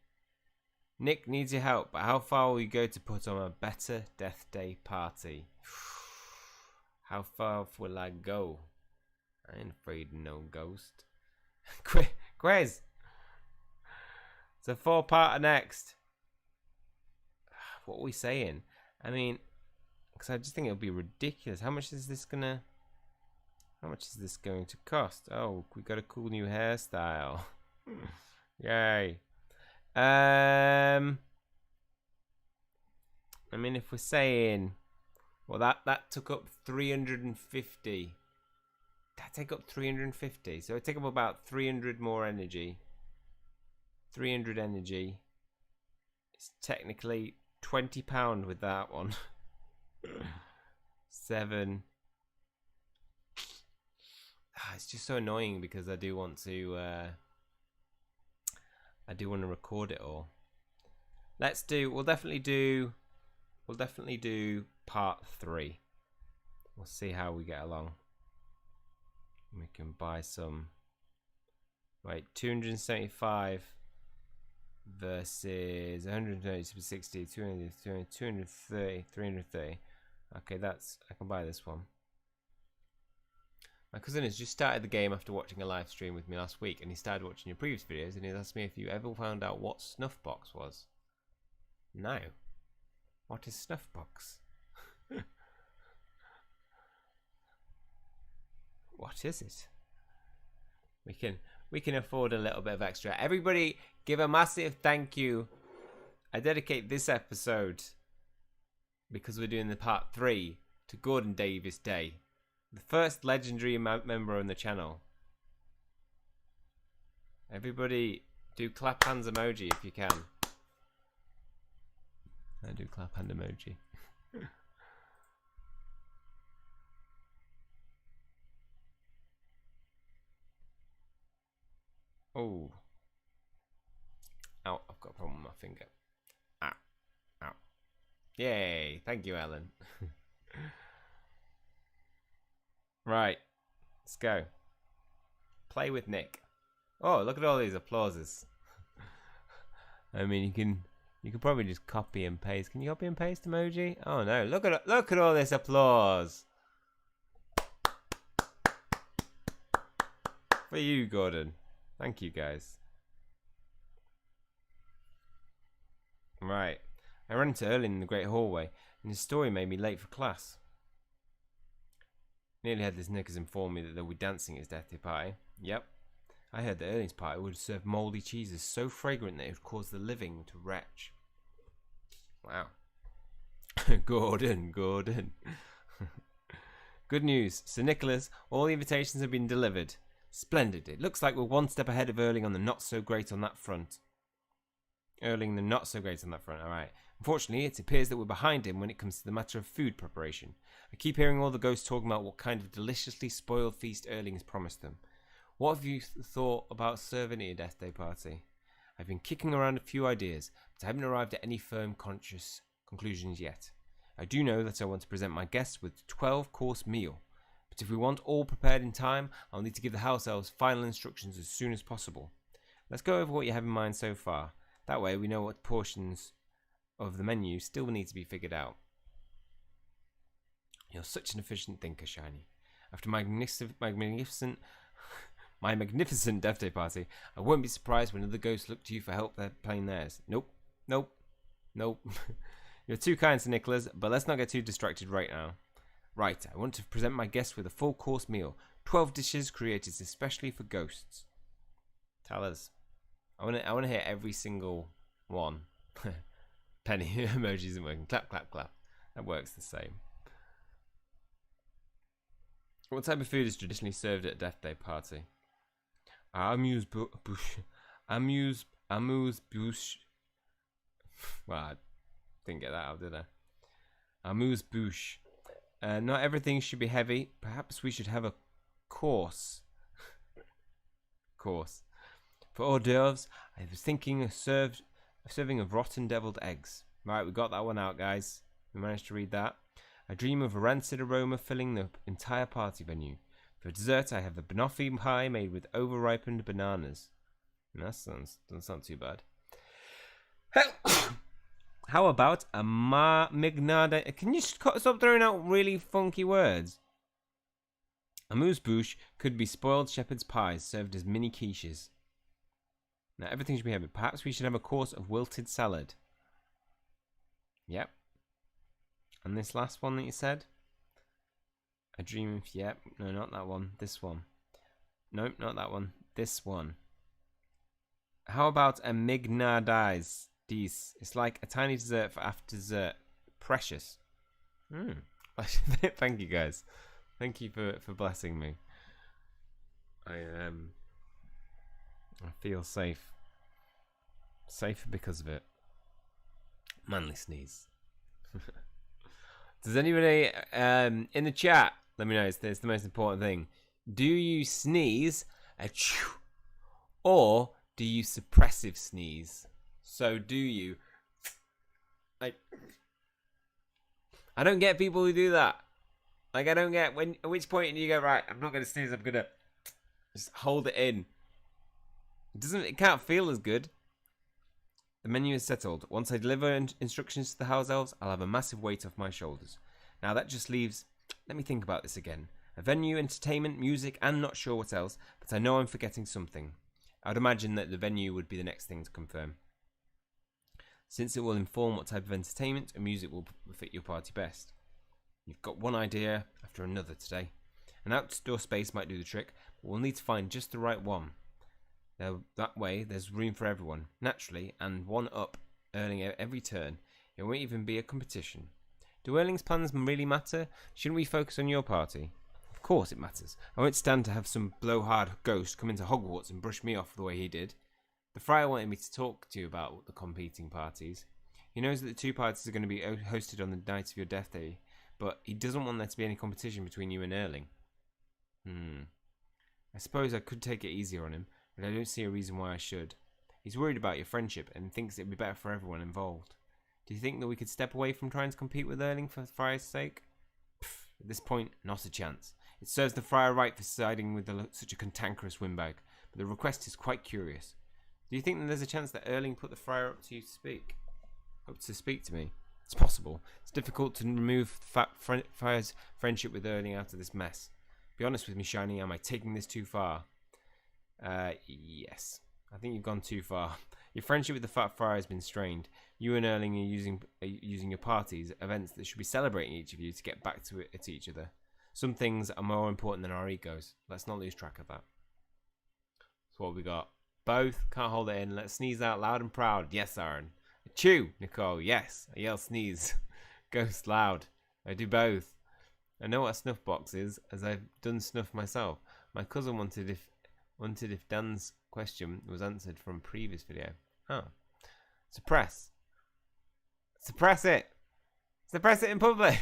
Nick needs your help, but how far will you go to put on a better Death Day party? How far will I go? I ain't afraid of no ghost. Quiz! It's a 4-parter next. What are we saying? I mean, because I just think it'll be ridiculous. How much is this going to cost? Oh, we got a cool new hairstyle. Yay. I mean, if we're saying, well, that took up 350. That take up 350. So it take up about 300 more energy. 300 energy. It's technically £20 with that one. 7. It's just so annoying because I do want to record it all. We'll definitely do part 3. We'll see how we get along. We can buy some. Wait, 275 versus 130, 60, 200, 230, 330. Okay, I can buy this one. My cousin has just started the game after watching a live stream with me last week, and he started watching your previous videos, and he asked me if you ever found out what Snuffbox was. No. What is Snuffbox? What is it? We can afford a little bit of extra. Everybody give a massive thank you. I dedicate this episode, because we're doing the part 3, to Gordon Davis Day, the first legendary member on the channel. Everybody do clap hands emoji if you can. I do clap hand emoji. Oh. Ow, I've got a problem with my finger. Ow. Ow. Yay. Thank you, Ellen. Right. Let's go. Play with Nick. Oh, look at all these applauses. I mean, you can probably just copy and paste. Can you copy and paste emoji? Oh no, look at all this applause. For you, Gordon. Thank you, guys. Right. I ran into Erling in the great hallway, and his story made me late for class. Nearly had this knickers inform me that they'll be dancing at his death day party. Yep. I heard that Erling's party would serve mouldy cheeses so fragrant that it would cause the living to retch. Wow. Gordon. Good news. Sir Nicholas, all the invitations have been delivered. Splendid. It looks like we're one step ahead of Erling on the not-so-great on that front. Erling the not-so-great on that front, alright. Unfortunately, it appears that we're behind him when it comes to the matter of food preparation. I keep hearing all the ghosts talking about what kind of deliciously spoiled feast Erling has promised them. What have you thought about serving at your death day party? I've been kicking around a few ideas, but I haven't arrived at any firm conscious conclusions yet. I do know that I want to present my guests with a 12-course meal. But if we want all prepared in time, I'll need to give the house elves final instructions as soon as possible. Let's go over what you have in mind so far. That way we know what portions of the menu still need to be figured out. You're such an efficient thinker, Shiny. After my magnificent Death Day party, I won't be surprised when other ghosts look to you for help playing theirs. Nope. You're too kind to Nicholas, but let's not get too distracted right now. Right, I want to present my guests with a full course meal. 12 dishes created especially for ghosts. Tell us. I want to hear every single one. Penny emoji isn't working. Clap, clap, clap. That works the same. What type of food is traditionally served at a Death Day party? Amuse bouche. Well, I didn't get that out, did I? Amuse bouche. Not everything should be heavy. Perhaps we should have a course. For hors d'oeuvres, I was thinking of serving of rotten deviled eggs. Right, we got that one out, guys. We managed to read that. I dream of a rancid aroma filling the entire party venue. For dessert, I have the banoffee pie made with over-ripened bananas. That doesn't sound too bad. How about a mignarde? Can you stop throwing out really funky words? Amuse-bouche could be spoiled shepherd's pies served as mini quiches. Now everything should be heavy. Perhaps we should have a course of wilted salad. Yep. And this last one that you said? A dream of... Yep. No, not that one. This one. Nope, not that one. This one. How about a mignardize? It's like a tiny dessert for after dessert. Precious. Thank you, guys. Thank you for blessing me. I feel safe. Safer because of it. Manly sneeze. Does anybody in the chat let me know? It's the most important thing. Do you sneeze achoo, or do you suppressive sneeze? So do you like? I don't get people who do that. Like I don't get at which point do you go right? I'm not gonna sneeze. I'm gonna just hold it in. It can't feel as good. The menu is settled. Once I deliver instructions to the house elves, I'll have a massive weight off my shoulders. Now that just leaves... Let me think about this again. A venue, entertainment, music, and not sure what else, but I know I'm forgetting something. I would imagine that the venue would be the next thing to confirm, since it will inform what type of entertainment and music will fit your party best. You've got one idea after another today. An outdoor space might do the trick, but we'll need to find just the right one. That way, there's room for everyone, naturally, and one up, earning every turn. It won't even be a competition. Do Erling's plans really matter? Shouldn't we focus on your party? Of course it matters. I won't stand to have some blowhard ghost come into Hogwarts and brush me off the way he did. The Friar wanted me to talk to you about the competing parties. He knows that the two parties are going to be hosted on the night of your Death Day, but he doesn't want there to be any competition between you and Erling. I suppose I could take it easier on him, but I don't see a reason why I should. He's worried about your friendship and thinks it'd be better for everyone involved. Do you think that we could step away from trying to compete with Erling for Friar's sake? At this point, not a chance. It serves the Friar right for siding with such a cantankerous windbag, but the request is quite curious. Do you think that there's a chance that Erling put the Friar up to you to speak? Up to speak to me? It's possible. It's difficult to remove Friar's friendship with Erling out of this mess. Be honest with me, Shiny, am I taking this too far? Yes. I think you've gone too far. Your friendship with the Fat Friar has been strained. You and Erling are using your parties, events that should be celebrating each of you to get back to each other. Some things are more important than our egos. Let's not lose track of that. So what we got? Both. Can't hold it in. Let's sneeze out loud and proud. Yes, Aaron. Chew, Nicole. Yes. I yell sneeze. Ghost loud. I do both. I know what a snuff box is, as I've done snuff myself. My cousin wanted if Dan's question was answered from a previous video. Oh. Suppress. Suppress it. Suppress it in public.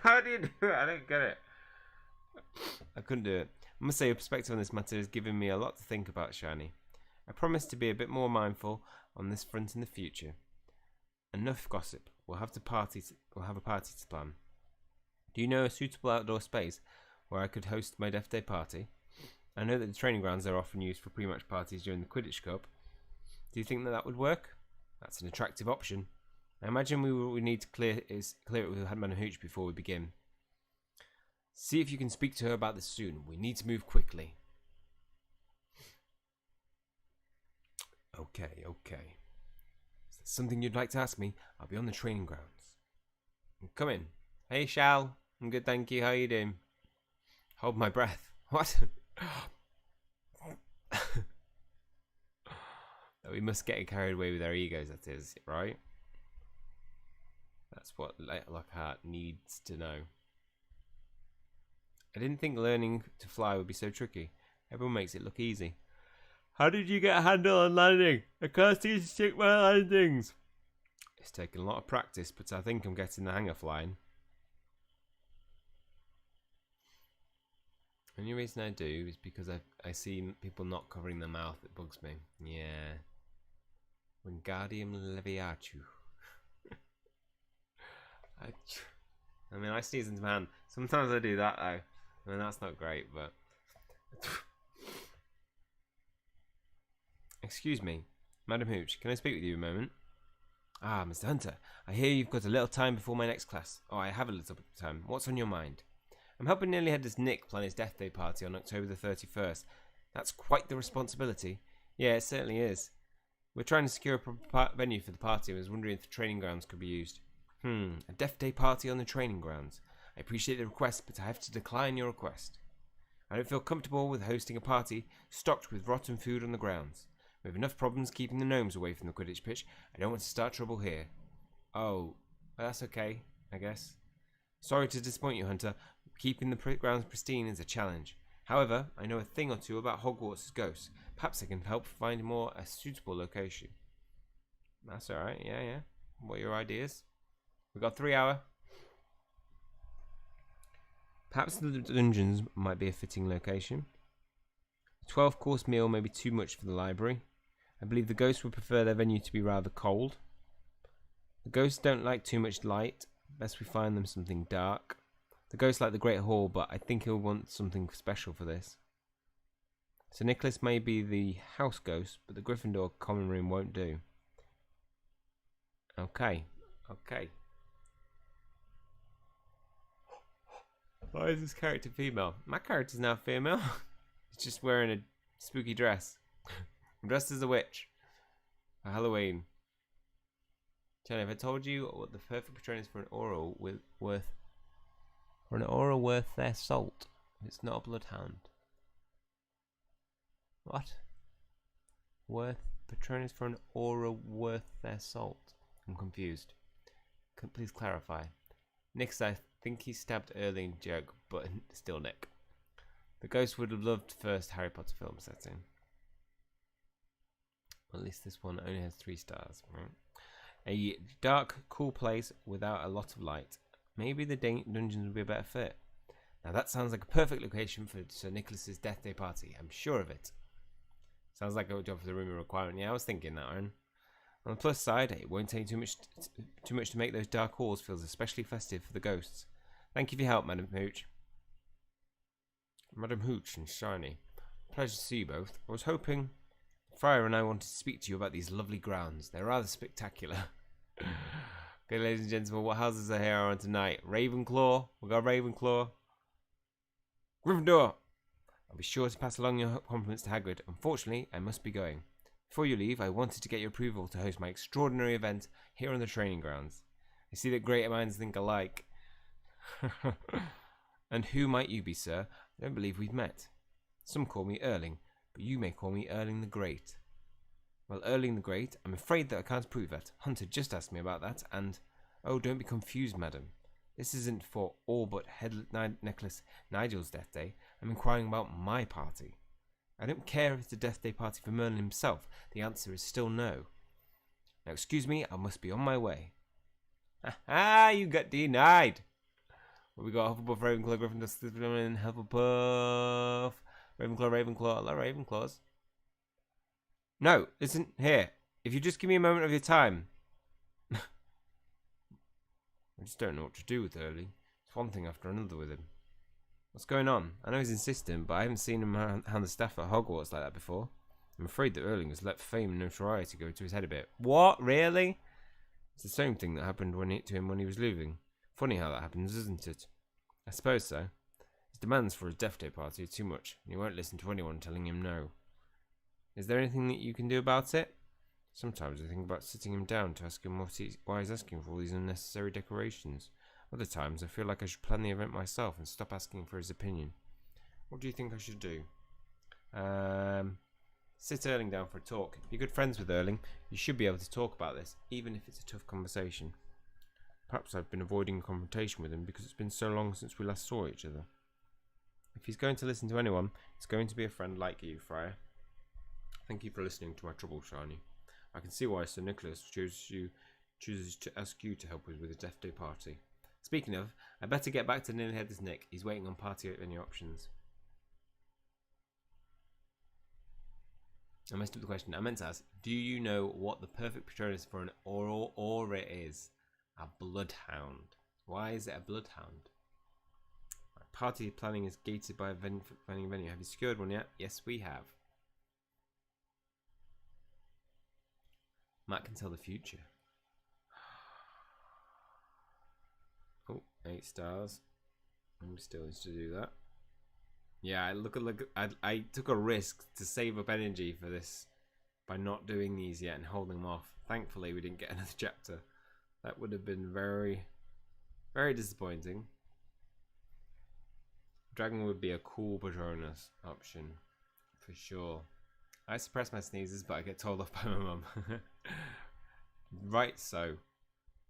How do you do it? I don't get it. I couldn't do it. I must say your perspective on this matter has given me a lot to think about, Shiny. I promise to be a bit more mindful on this front in the future. Enough gossip. We'll have a party to plan. Do you know a suitable outdoor space where I could host my Death Day party. I know that the training grounds are often used for pre-match parties during the Quidditch Cup. Do you think that that would work? That's an attractive option. I imagine we need to clear it with Madam Hooch before we begin. See if you can speak to her about this soon. We need to move quickly. Okay. Is there something you'd like to ask me? I'll be on the training grounds. Come in. Hey, Shal. I'm good, thank you. How are you doing? Hold my breath. What? We must get carried away with our egos, that is, right? That's what Lockhart needs to know. I didn't think learning to fly would be so tricky. Everyone makes it look easy. How did you get a handle on landing? I can't seem to stick my landings. It's taken a lot of practice, but I think I'm getting the hang of flying. The only reason I do is because I see people not covering their mouth. It bugs me. Yeah. Wingardium Leviosa. I mean, I sneeze into my hand. Sometimes I do that though. I mean, that's not great, but... Excuse me, Madam Hooch, can I speak with you a moment? Ah, Mr. Hunter, I hear you've got a little time before my next class. Oh, I have a little bit of time. What's on your mind? I'm helping nearly headless Nick plan his Death Day party on October the 31st. That's quite the responsibility. Yeah, it certainly is. We're trying to secure a proper venue for the party and was wondering if the training grounds could be used. A Death Day party on the training grounds. I appreciate the request, but I have to decline your request. I don't feel comfortable with hosting a party stocked with rotten food on the grounds. We have enough problems keeping the gnomes away from the Quidditch pitch. I don't want to start trouble here. Oh, that's okay, I guess. Sorry to disappoint you, Hunter. Keeping the grounds pristine is a challenge. However, I know a thing or two about Hogwarts' ghosts. Perhaps I can help find a suitable location. That's alright, yeah. What are your ideas? We've got 3 hours. Perhaps the dungeons might be a fitting location. A 12-course meal may be too much for the library. I believe the ghosts would prefer their venue to be rather cold. The ghosts don't like too much light. Best we find them something dark. The ghosts like the Great Hall, but I think he'll want something special for this. Sir Nicholas may be the house ghost, but the Gryffindor common room won't do. Okay. Why is this character female? My character's now female. He's just wearing a spooky dress. I'm dressed as a witch for Halloween. Jenny, have I told you what the perfect patronus for an oral worth their salt? It's not a bloodhound. What? Patronus for an aura worth their salt? I'm confused. Please clarify. Nick's, I think he stabbed early in joke, but still Nick. The ghost would have loved first Harry Potter film setting. At least this one only has 3 stars. Right? A dark, cool place without a lot of light. Maybe the dungeons would be a better fit. Now that sounds like a perfect location for Sir Nicholas's Death Day party. I'm sure of it. Sounds like a job for the room requirement. Yeah, I was thinking that, Aaron. On the plus side, it won't take too much to make those dark halls feel especially festive for the ghosts. Thank you for your help, Madam Hooch. Madam Hooch and Shiny. Pleasure to see you both. I was hoping... Friar and I wanted to speak to you about these lovely grounds. They're rather spectacular. Okay, ladies and gentlemen, what houses are here on tonight? Ravenclaw. We've got Ravenclaw. Gryffindor. I'll be sure to pass along your compliments to Hagrid. Unfortunately, I must be going. Before you leave, I wanted to get your approval to host my extraordinary event here on the training grounds. I see that great minds think alike. And who might you be, sir? I don't believe we've met. Some call me Erling, but you may call me Erling the Great. Well, Erling the Great, I'm afraid that I can't prove that. Hunter just asked me about that, and... Oh, don't be confused, madam. This isn't for all but Necklace Nigel's Death Day. I'm inquiring about my party. I don't care if it's a Death Day party for Merlin himself. The answer is still no. Now, excuse me, I must be on my way. Ha! You got denied! What we got? Hufflepuff, Ravenclaw, Gryffindor, Slytherin, Hufflepuff, Ravenclaw. I love Ravenclaws. No, listen, here. If you just give me a moment of your time. I just don't know what to do with Early. It's one thing after another with him. What's going on? I know he's insistent, but I haven't seen him hand the staff at Hogwarts like that before. I'm afraid that Erling has let fame and notoriety go to his head a bit. What? Really? It's the same thing that happened to him when he was leaving. Funny how that happens, isn't it? I suppose so. His demands for his Death Day party are too much, and he won't listen to anyone telling him no. Is there anything that you can do about it? Sometimes I think about sitting him down to ask him why he's asking for all these unnecessary decorations. Other times I feel like I should plan the event myself and stop asking for his opinion. What do you think I should do? Sit Erling down for a talk. If you're good friends with Erling, you should be able to talk about this, even if it's a tough conversation. Perhaps I've been avoiding a confrontation with him because it's been so long since we last saw each other. If he's going to listen to anyone, it's going to be a friend like you, Friar. Thank you for listening to my trouble, Shiny. I can see why Sir Nicholas chooses to ask you to help with his Death Day party. Speaking of, I better get back to Nearly-Headless Nick. He's waiting on party venue options. I messed up the question. I meant to ask, do you know what the perfect Patronus for an aura is? A bloodhound. Why is it a bloodhound? Party planning is gated by a venue. Have you secured one yet? Yes, we have. Matt can tell the future. Oh, 8 stars. I'm still needs to do that. Yeah, I took a risk to save up energy for this by not doing these yet and holding them off. Thankfully, we didn't get another chapter. That would have been very, very disappointing. Dragon would be a cool Patronus option for sure. I suppress my sneezes, but I get told off by my mum. Right, so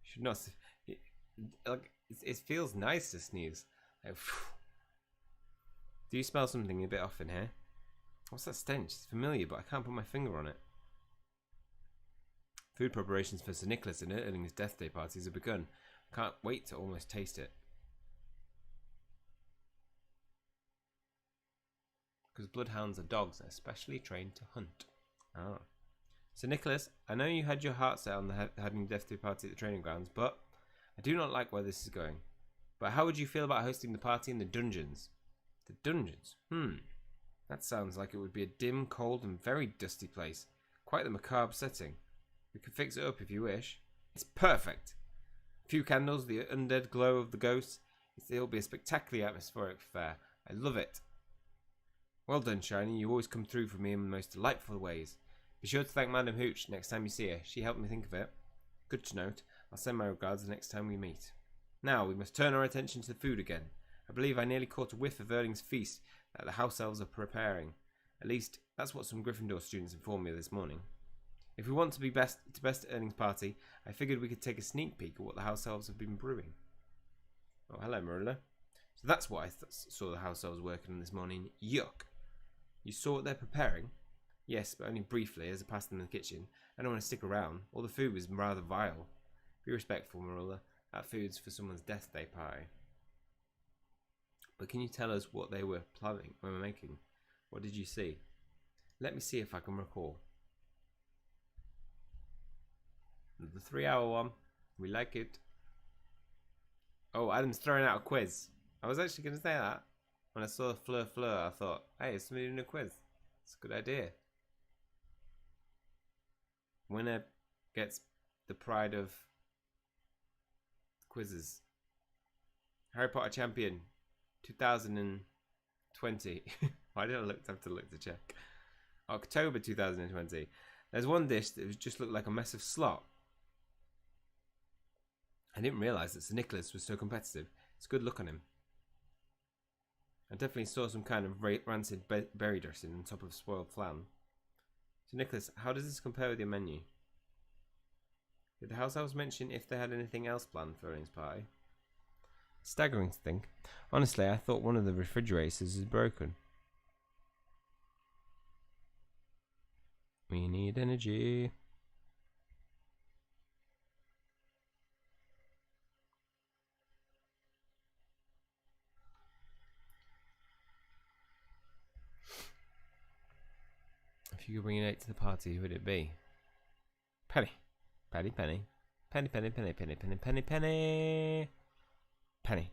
should not. It feels nice to sneeze. Like, do you smell something a bit off in here? What's that stench? It's familiar, but I can't put my finger on it. Food preparations for Sir Nicholas and Erling's Death Day parties have begun. I can't wait to almost taste it. Because bloodhounds are dogs, especially trained to hunt. Ah. So Nicholas, I know you had your heart set on having Death Day party at the training grounds, but I do not like where this is going. But how would you feel about hosting the party in the dungeons? The dungeons? That sounds like it would be a dim, cold, and very dusty place. Quite the macabre setting. We could fix it up if you wish. It's perfect! A few candles, the undead glow of the ghosts. It'll be a spectacularly atmospheric affair. I love it. Well done, Shiny. You always come through for me in the most delightful ways. Be sure to thank Madam Hooch next time you see her. She helped me think of it. Good to note. I'll send my regards the next time we meet. Now, we must turn our attention to the food again. I believe I nearly caught a whiff of Erling's feast that the house elves are preparing. At least, that's what some Gryffindor students informed me this morning. If we want to be best at Erling's party, I figured we could take a sneak peek at what the house elves have been brewing. Oh, hello, Marilla. So that's what I saw the house elves working on this morning. Yuck. You saw what they're preparing? Yes, but only briefly as I passed them in the kitchen. I don't want to stick around. All the food was rather vile. Be respectful, Marilla. That food's for someone's Death Day pie. But can you tell us what they were planning when we're making? What did you see? Let me see if I can recall. The 3-hour one. We like it. Oh, Adam's throwing out a quiz. I was actually going to say that. When I saw the Fleur, I thought, hey, is somebody doing a quiz? It's a good idea. Winner gets the pride of quizzes. Harry Potter Champion 2020. Why did I have to look to check? October 2020. There's one dish that just looked like a mess of slop. I didn't realise that Sir Nicholas was so competitive. It's a good look on him. I definitely saw some kind of rancid berry dressing on top of spoiled flan. So Nicholas, how does this compare with your menu? Did the house elves mention if they had anything else planned for Erling's party? Staggering to think. Honestly, I thought one of the refrigerators is broken. We need energy. If you could bring an 8 to the party, who would it be? Penny. Penny, penny. Penny, penny, penny, penny, penny, penny, penny. Penny.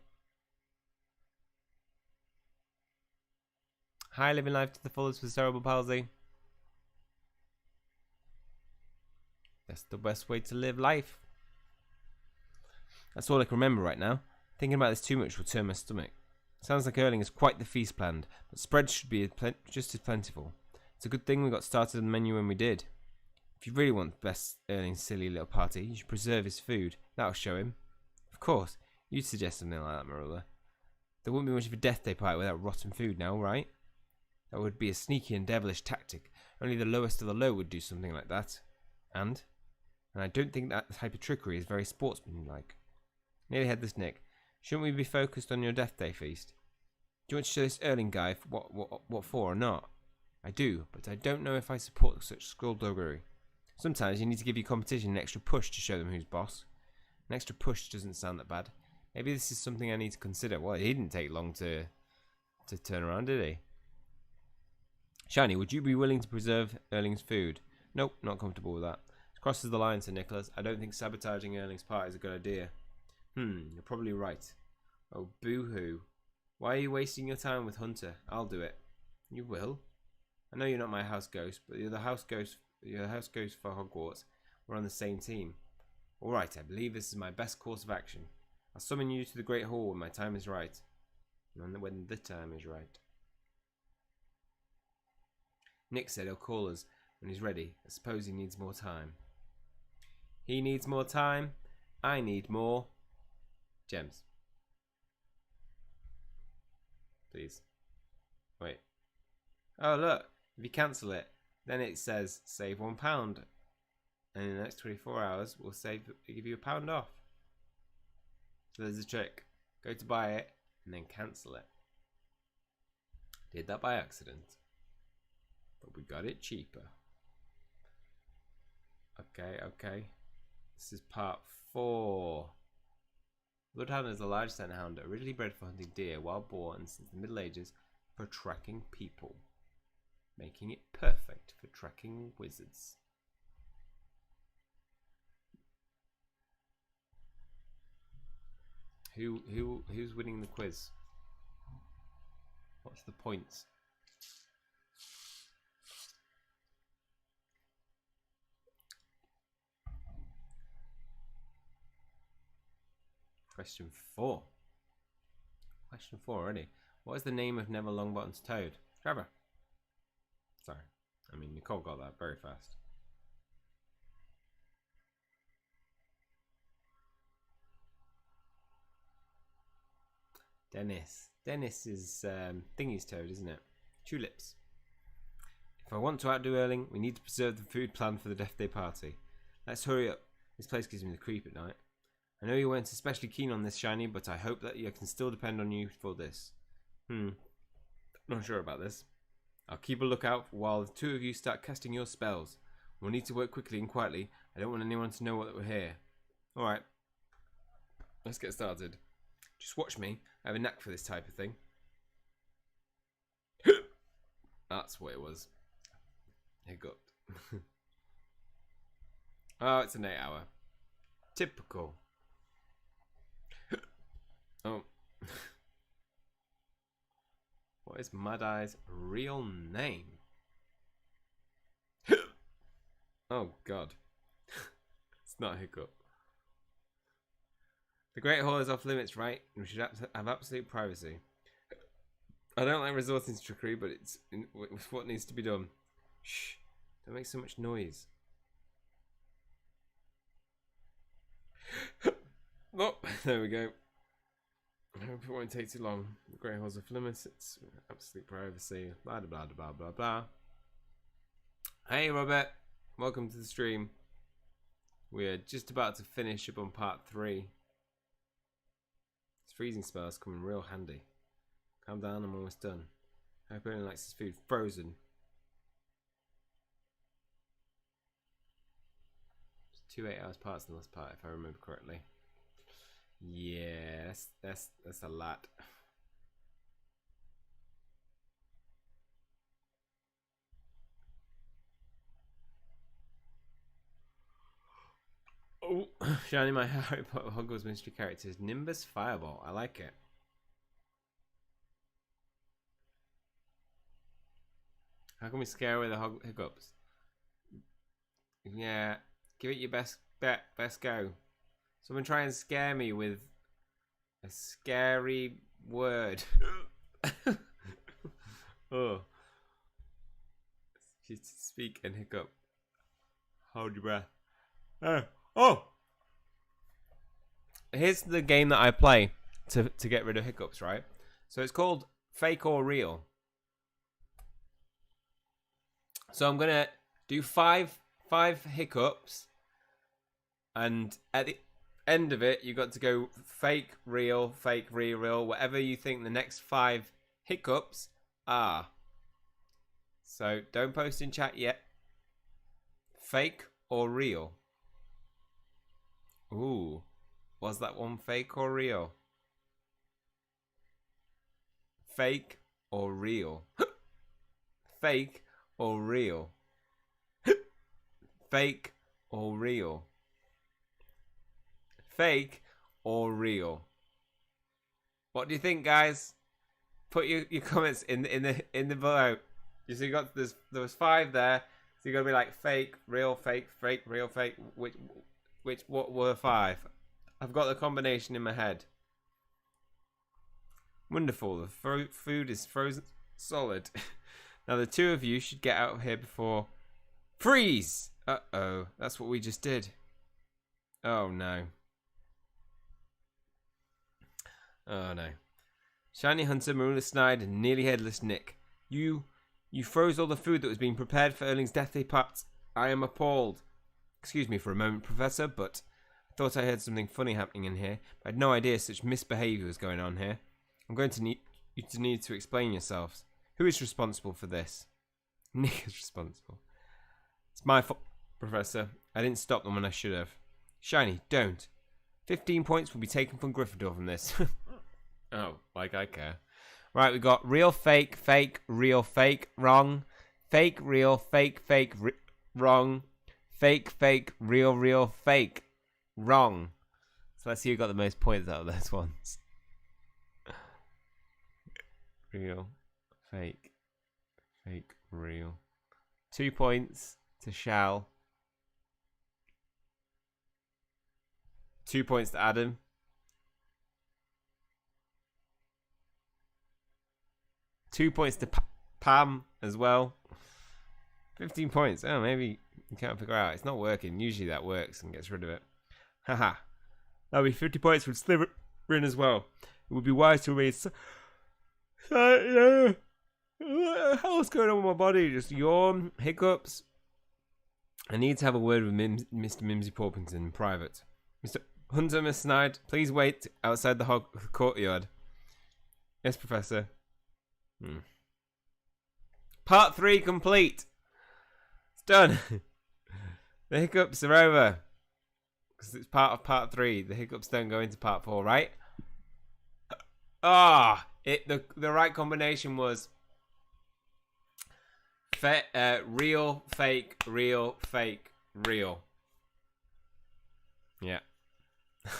Hi, living life to the fullest with cerebral palsy. That's the best way to live life. That's all I can remember right now. Thinking about this too much will turn my stomach. Sounds like Erling has quite the feast planned, but spreads should be just as plentiful. It's a good thing we got started on the menu when we did. If you really want the best Erling's silly little party, you should preserve his food. That'll show him. Of course, you'd suggest something like that, Marilla. There wouldn't be much of a death day party without rotten food now, right? That would be a sneaky and devilish tactic. Only the lowest of the low would do something like that. And I don't think that type of trickery is very sportsmanlike. Nearly had this, Nick. Shouldn't we be focused on your death day feast? Do you want to show this Erling guy what for or not? I do, but I don't know if I support such skullduggery. Sometimes you need to give your competition an extra push to show them who's boss. An extra push doesn't sound that bad. Maybe this is something I need to consider. Well, he didn't take long to turn around, did he? Shiny, would you be willing to preserve Erling's food? Nope, not comfortable with that. It crosses the line, Sir Nicholas. I don't think sabotaging Erling's party is a good idea. You're probably right. Oh, boo-hoo. Why are you wasting your time with Hunter? I'll do it. You will? I know you're not my house ghost, but you're the house ghost for Hogwarts. We're on the same team. Alright, I believe this is my best course of action. I'll summon you to the Great Hall when my time is right. When the time is right. Nick said he'll call us when he's ready. I suppose he needs more time. He needs more time. I need more gems. Please. Wait. Oh, look. If you cancel it, then it says save £1. And in the next 24 hours, we'll give you £1 off. So there's a trick. Go to buy it and then cancel it. Did that by accident. But we got it cheaper. Okay. This is part 4. Bloodhound is a large scent hound originally bred for hunting deer, wild boar, and since the Middle Ages for tracking people, making it perfect for tracking wizards. Who's winning the quiz? What's the points? Question 4. Question 4 already. What is the name of Neville Longbottom's toad? Trevor. Sorry. I mean, Nicole got that very fast. Dennis. Dennis is Thingy's toad, isn't it? Tulips. If I want to outdo Erling, we need to preserve the food planned for the Death Day party. Let's hurry up. This place gives me the creep at night. I know you weren't especially keen on this, Shiny, but I hope that I can still depend on you for this. Not sure about this. I'll keep a lookout while the two of you start casting your spells. We'll need to work quickly and quietly. I don't want anyone to know that we're here. Alright. Let's get started. Just watch me. I have a knack for this type of thing. That's what it was. Hiccuped. Oh, it's an 8 hour. Typical. Oh. What is Mad Eye's real name? Oh god. It's not Hiccup. The Great Hall is off limits, right? We should have absolute privacy. I don't like resorting to trickery, but it's what needs to be done. Shh. Don't make so much noise. Oh, there we go. I hope it won't take too long. The Great Hall's off limits. It's absolute privacy. Blah blah blah blah blah blah. Hey Robert, welcome to the stream. We're just about to finish up on part 3. This freezing spell is coming real handy. Calm down, I'm almost done. I hope everyone likes his food frozen. It's 2 8-hour parts in the last part, if I remember correctly. Yeah, that's a lot. Oh, Shiny, my Harry Potter Hogwarts mystery character is Nimbus Fireball. I like it. How can we scare away the hiccups? Yeah, give it your best go. Someone try and scare me with a scary word. Oh. Just speak and hiccup. Hold your breath. Oh! Here's the game that I play to get rid of hiccups, right? So it's called Fake or Real. So I'm gonna do five hiccups, and at the end of it, you got to go fake, real, whatever you think the next 5 hiccups are. So don't post in chat yet. Fake or real? Ooh, was that one fake or real? Fake or real? Fake or real? Fake or real? Fake or real? What do you think, guys? Put your comments in the below. You see, there was 5 there, so you gotta be like fake, real, real, fake. What were 5? I've got the combination in my head. Wonderful. The food is frozen solid. Now the 2 of you should get out of here before freeze. Uh-oh, that's what we just did. Oh no. Oh no. Shiny Hunter, Marula Snide, and Nearly Headless Nick. You froze all the food that was being prepared for Erling's death day parts. I am appalled. Excuse me for a moment, Professor, but I thought I heard something funny happening in here. I had no idea such misbehaviour was going on here. I'm going to need to explain yourselves. Who is responsible for this? Nick is responsible. It's my fault, Professor. I didn't stop them when I should have. Shiny, don't. 15 points will be taken from Gryffindor from this. Oh, like I care. Right, we got real, fake, real, fake, wrong. Fake, real, fake, wrong. Fake, real, fake, wrong. So let's see who got the most points out of those ones. Real, fake, real. 2 points to Shal. 2 points to Adam. 2 points to Pam as well. 15 points. Oh, maybe you can't figure out. It's not working. Usually that works and gets rid of it. Haha. That'll be 50 points from Slytherin as well. It would be wise to raise. What the hell's going on with my body? Just yawn, hiccups. I need to have a word with Mr. Mimsy Porpington in private. Mr. Hunter, Miss Snide, please wait outside the courtyard. Yes, Professor. Part 3 complete. It's done. The hiccups are over. Because it's part of part 3. The hiccups don't go into part 4, right? The right combination was real, fake, real, fake, real. Yeah.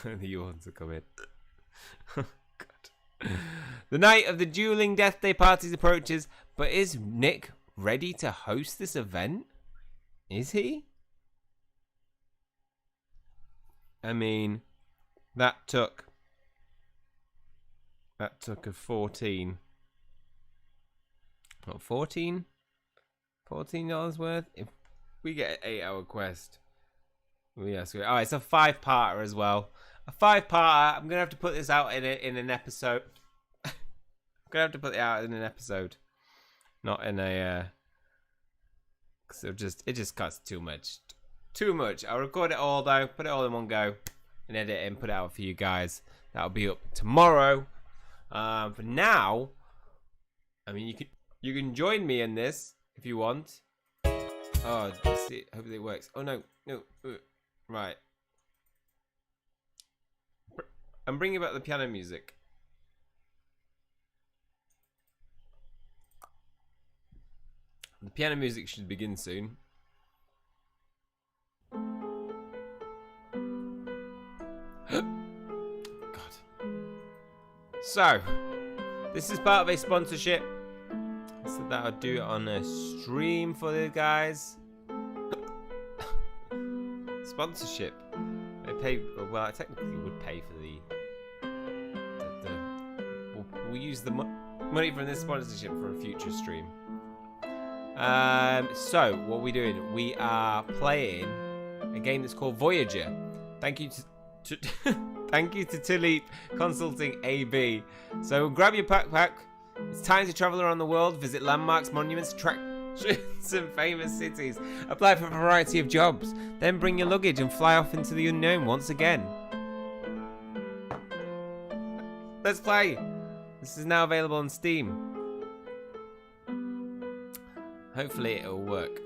The yawns are coming. God. The night of the dueling Death Day parties approaches, but is Nick ready to host this event? Is he? I mean, that took a 14. What, 14? $14 worth? If we get an 8-hour quest. Yes. Oh, it's a 5-parter as well. A 5-parter. I'm gonna have to put this out in an episode. I'm gonna have to put it out in an episode, not in a. Cause it just cuts too much. Too much. I'll record it all though. Put it all in one go, and edit it and put it out for you guys. That'll be up tomorrow. For now, I mean, you can join me in this if you want. Oh, let's see. Hopefully it works. Oh no. Right. I'm bringing back the piano music. The piano music should begin soon. God. So, this is part of a sponsorship. said that I'd do it on a stream for the guys. Sponsorship. They pay. Well, I technically would pay for we'll use the money from this sponsorship for a future stream. So what are we doing? We are playing a game that's called Voyager. Thank you to thank you to Tulip Consulting AB. So grab your backpack. It's time to travel around the world, visit landmarks, monuments, attractions, and famous cities. Apply for a variety of jobs. Then bring your luggage and fly off into the unknown once again. Let's play. This is now available on Steam. Hopefully it'll work.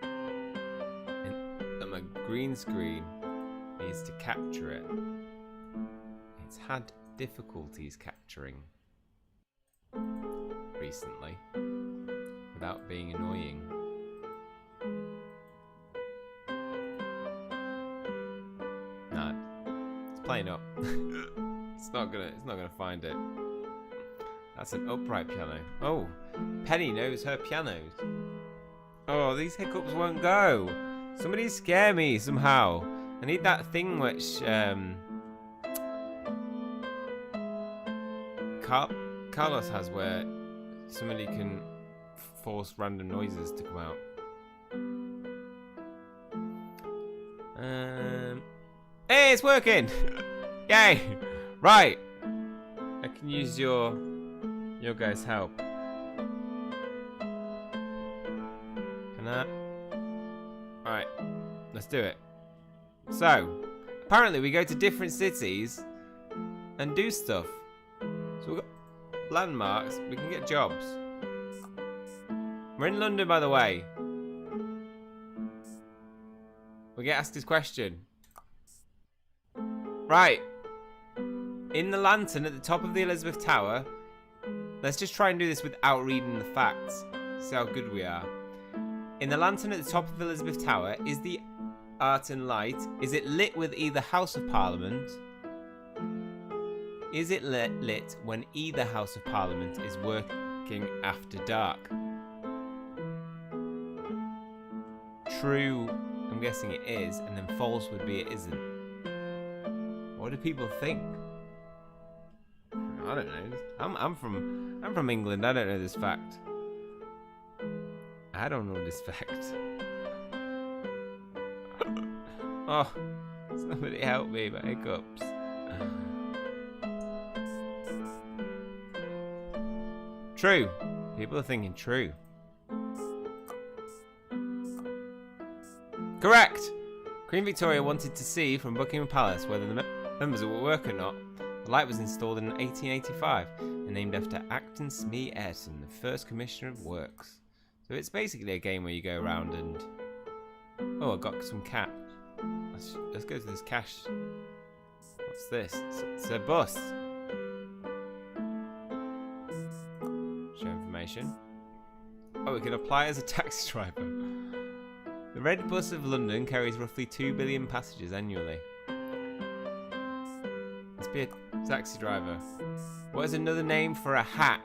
And my green screen needs to capture it. It's had difficulties capturing recently without being annoying. No, it's playing up. It's not gonna find it. That's an upright piano. Oh, Penny knows her pianos. Oh, these hiccups won't go. Somebody scare me somehow. I need that thing which Carlos has, where somebody can force random noises to come out. Hey, it's working! Yay! Right. I can use your guys' help. Can I? Alright. Let's do it. So, apparently we go to different cities and do stuff. So we've got landmarks, we can get jobs. We're in London, by the way. We get asked this question. Right. In the lantern at the top of the Elizabeth Tower, let's just try and do this without reading the facts. See how good we are. In the lantern at the top of Elizabeth Tower is the art and light. Is it lit with either House of Parliament? Is it lit when either House of Parliament is working after dark? True, I'm guessing it is, and then false would be it isn't. What do people think? I don't know. I'm from England. I don't know this fact. I don't know this fact. Oh, somebody help me, my hiccups. True. People are thinking true. Correct. Queen Victoria wanted to see from Buckingham Palace whether the members will work or not. The light was installed in 1885 and named after Acton Smee Ayrton, the first Commissioner of Works. So it's basically a game where you go around and... Oh, I got some cat. Let's go to this cash. What's this? It's a bus. Show information. Oh, we can apply as a taxi driver. The Red Bus of London carries roughly 2 billion passengers annually. Let's be a taxi driver. What is another name for a hack?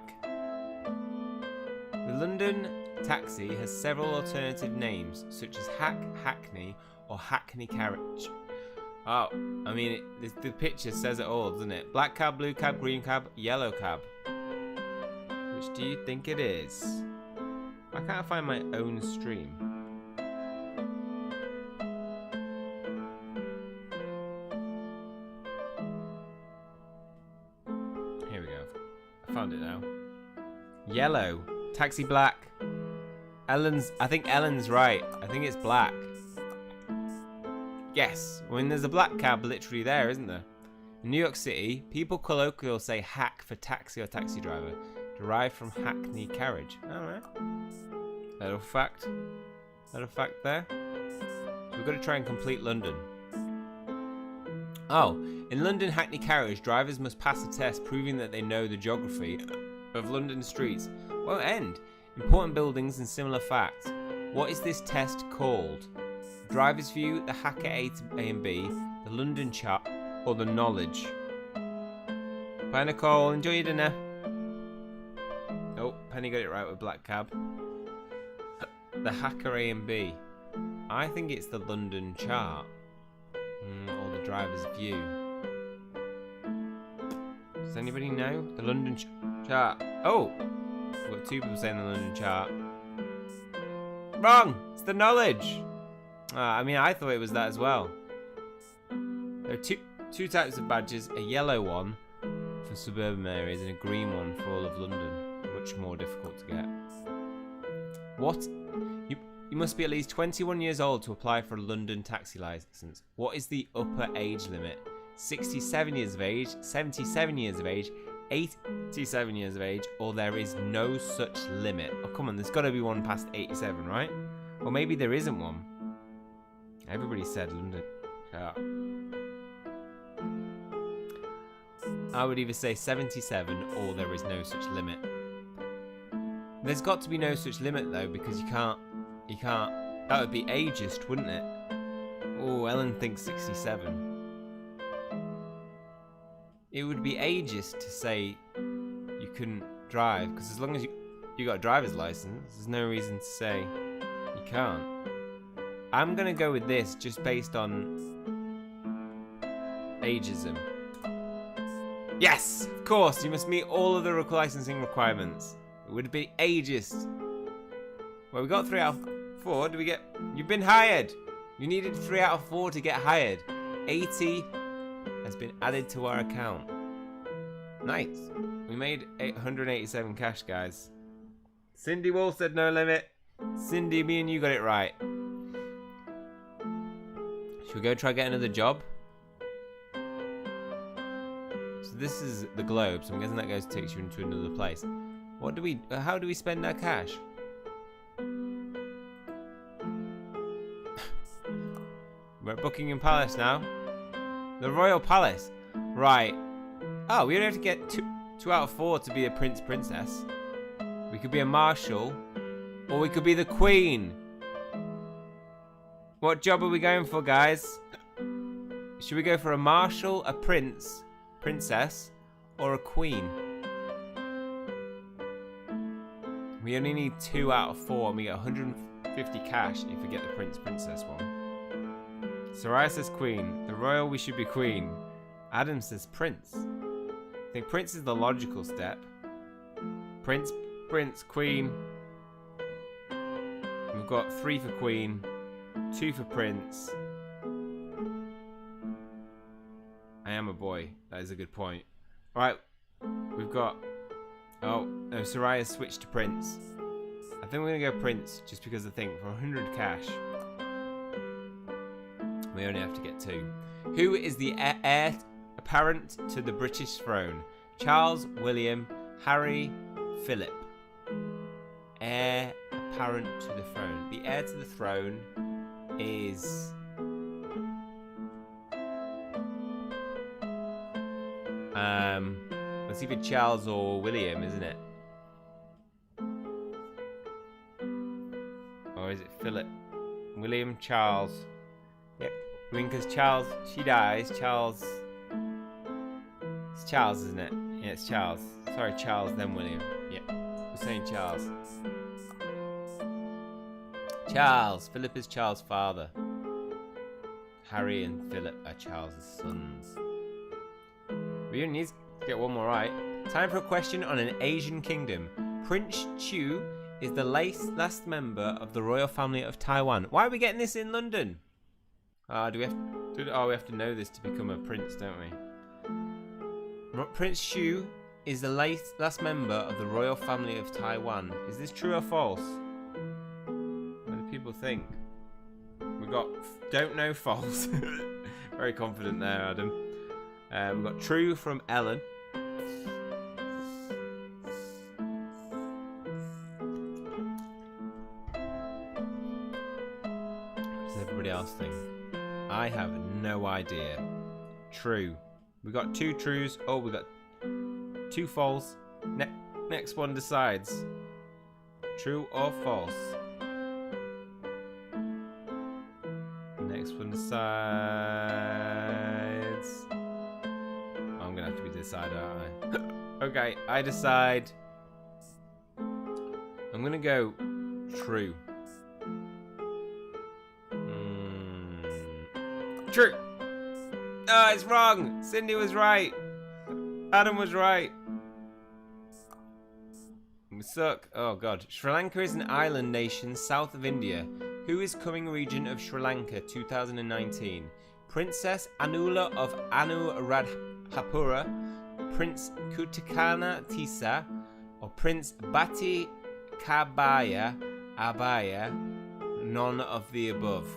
The London taxi has several alternative names, such as hack, hackney, or hackney carriage. Oh, I mean, the picture says it all, doesn't it? Black cab, blue cab, green cab, yellow cab. Which do you think it is? Why can't I find my own stream? Here we go. I found it now. Yellow. Taxi black. I think Ellen's right. I think it's black. Yes. I mean, there's a black cab literally there, isn't there? In New York City, people colloquially say hack for taxi or taxi driver, derived from hackney carriage. Alright. Little fact. Little fact there. So we've got to try and complete London. Oh, in London hackney carriage, drivers must pass a test proving that they know the geography of London streets. Won't end. Important buildings and similar facts. What is this test called? Driver's view, the hacker A to A and B, the London chart, or the knowledge? Bye, Nicole. Enjoy your dinner. Penny got it right with Black Cab. The Hacker A and B. I think it's the London chart. Or the driver's view. Does anybody know? The London chart. Oh! We've got 2 people saying the London chart. Wrong! It's the knowledge! I mean, I thought it was that as well. There are two types of badges. A yellow one for suburban areas and a green one for all of London. Much more difficult to get. What? You must be at least 21 years old to apply for a London taxi licence. What is the upper age limit? 67 years of age, 77 years of age, 87 years of age, or there is no such limit? Oh, come on, there's got to be one past 87, right? Or maybe there isn't one. Everybody said London. I would either say 77 or there is no such limit. There's got to be no such limit though, because you can't, that would be ageist, wouldn't it? Oh, Ellen thinks 67. It would be ageist to say you couldn't drive, because as long as you got a driver's license, there's no reason to say you can't. I'm gonna go with this just based on ageism. Yes, of course, you must meet all of the licensing requirements. It would be ageist. Well, we got 3 out of 4. Do we get? You've been hired. You needed 3 out of 4 to get hired. 80 has been added to our account. Nice. We made 887 cash, guys. Cindy Wall said no limit. Cindy, me and you got it right. Should we go try get another job? So this is the globe, so I'm guessing that takes you into another place. What do we? How do we spend our cash? We're at Buckingham Palace now. The Royal Palace. Right. Oh, we only have to get 2 out of 4 to be a prince, princess. We could be a marshal. Or we could be the queen. What job are we going for, guys? Should we go for a marshal, a prince, princess, or a queen? We only need 2 out of 4 and we get 150 cash if we get the prince, princess one. Soraya says queen. The royal, we should be queen. Adam says prince. I think prince is the logical step. Prince, queen. We've got 3 for queen, 2 for prince. I am a boy. That is a good point. Right, we've got... Oh, no, Soraya switched to prince. I think we're going to go prince just because I think for 100 cash, we only have to get 2. Who is the heir apparent to the British throne? Charles, William, Harry, Philip. Heir apparent to the throne. The heir to the throne is... It's either Charles or William, isn't it? Or is it Philip? William, Charles. Yep. I mean, because Charles, she dies. Charles. It's Charles, isn't it? Yeah, it's Charles. Sorry, Charles, then William. Yep. We're saying Charles. Charles. Philip is Charles' father. Harry and Philip are Charles' sons. We only need to get 1 more right. Time for a question on an Asian kingdom. Prince Chu is the last member of the royal family of Taiwan. Why are we getting this in London? Do we have to? Oh, we have to know this to become a prince, don't we? Prince Chu is the last member of the royal family of Taiwan. Is this true or false? What do people think? We got don't know, false. Very confident there, Adam. We've got true from Ellen. What does everybody else think? I have no idea. True. We got 2 trues. Oh, we got 2 false. Next one decides. True or false. Next one decides. I'm gonna have to be the decider, aren't I? Okay, I decide. I'm gonna go true. True. Oh, it's wrong. Cindy was right. Adam was right. We suck. Oh god. Sri Lanka is an island nation south of India. Who is coming regent of Sri Lanka 2019? Princess Anula of Anuradhapura, Prince Kutikana Tisa, or Prince Bati Kabaya Abaya? None of the above.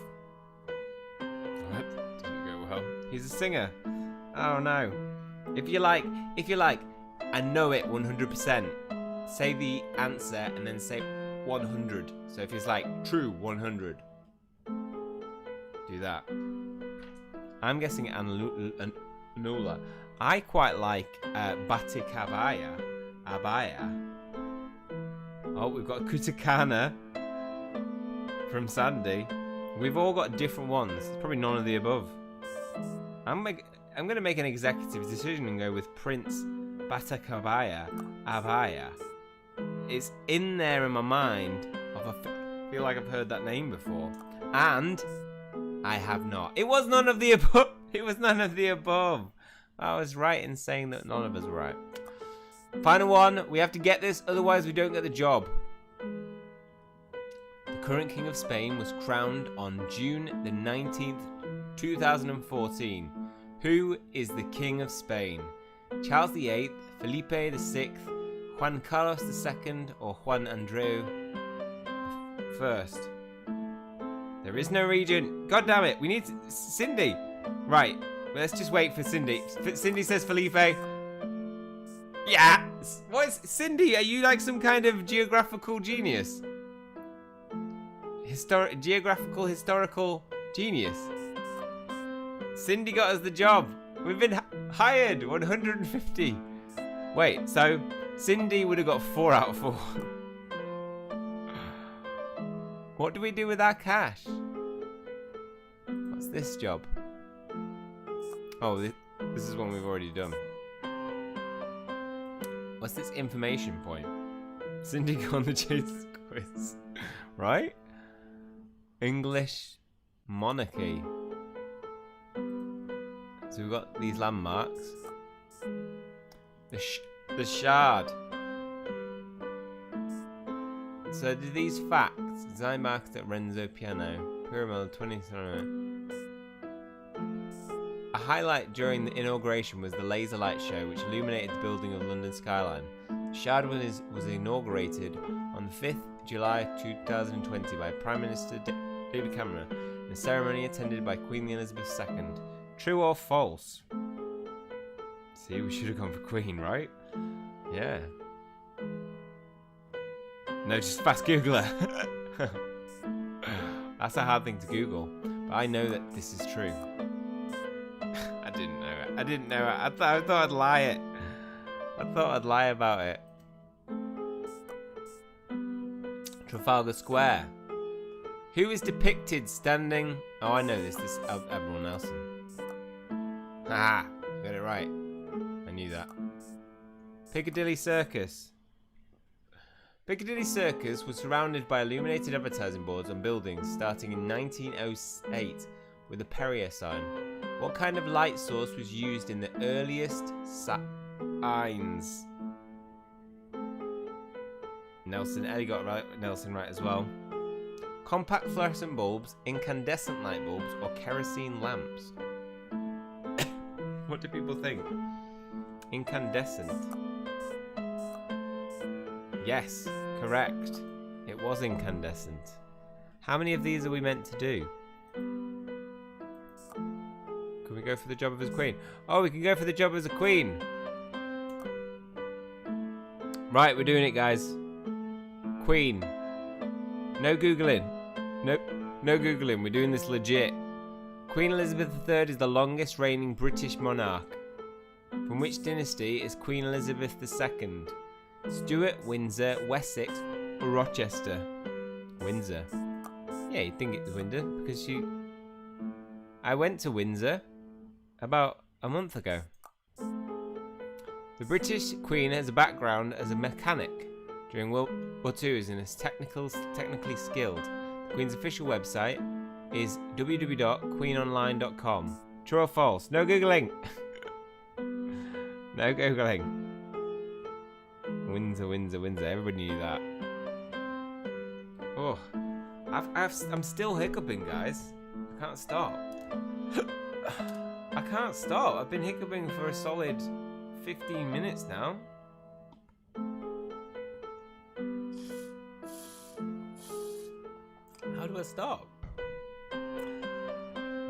That didn't go well. He's a singer. Oh no. If you like, I know it 100%. Say the answer and then say 100. So if it's like true 100, do that. I'm guessing Anula. I quite like Batikabaya Abaya. Oh, we've got Kutakana from Sandy. We've all got different ones. It's probably none of the above. I'm going to make an executive decision and go with Prince Batakabaya Abaya. It's in there in my mind. I feel like I've heard that name before. And I have not. It was none of the above. It was none of the above. I was right in saying that none of us were right. Final one. We have to get this, otherwise we don't get the job. The current King of Spain was crowned on June the 19th, 2014. Who is the King of Spain? Charles VIII, Felipe VI, Juan Carlos II, or Juan Andreu I? There is no regent. God damn it. We need Cindy. Right. Let's just wait for Cindy. Cindy says Felipe. Yeah. What is Cindy? Are you like some kind of geographical genius? Historical genius. Cindy got us the job. We've been hired. 150. Wait, so Cindy would have got 4 out of 4. What do we do with our cash? What's this job? Oh, this is one we've already done. What's this information point? Cindy got on the chase quiz. Right? English monarchy. So we've got these landmarks. The Shard. So do these facts, design by architect Renzo Piano, Pyramid 20. A highlight during the inauguration was the laser light show, which illuminated the building of London skyline. The Shard was inaugurated on the 5th July 2020 by Prime Minister David Cameron in a ceremony attended by Queen Elizabeth II. True or false? See, we should have gone for Queen, right? Yeah. No, just fast Googler. That's a hard thing to Google, but I know that this is true. I didn't know it. I didn't know it. I thought I'd lie it. I thought I'd lie about it. Trafalgar Square. Who is depicted standing? Oh, I know this. This is Admiral Nelson. Haha, got it right. I knew that. Piccadilly Circus. Piccadilly Circus was surrounded by illuminated advertising boards on buildings starting in 1908 with a Perrier sign. What kind of light source was used in the earliest signs? Ellie got Nelson right as well. Compact fluorescent bulbs, incandescent light bulbs, or kerosene lamps? What do people think? Incandescent. Yes, correct. It was incandescent. How many of these are we meant to do? Can we go for the job as queen? Oh, we can go for the job as a queen. Right, we're doing it, guys. Queen. No Googling. Nope, no Googling. We're doing this legit. Queen Elizabeth III is the longest reigning British monarch. From which dynasty is Queen Elizabeth II? Stuart, Windsor, Wessex, or Rochester? Windsor. Yeah, you'd think it's Windsor because I went to Windsor about a month ago. The British Queen has a background as a mechanic. during World War II is technically skilled. The Queen's official website is www.queenonline.com. True or false? No Googling! No Googling. Windsor, Windsor, Windsor. Everybody knew that. Oh. I'm still hiccuping, guys. I can't stop. I can't stop. I've been hiccuping for a solid 15 minutes now. How do I stop?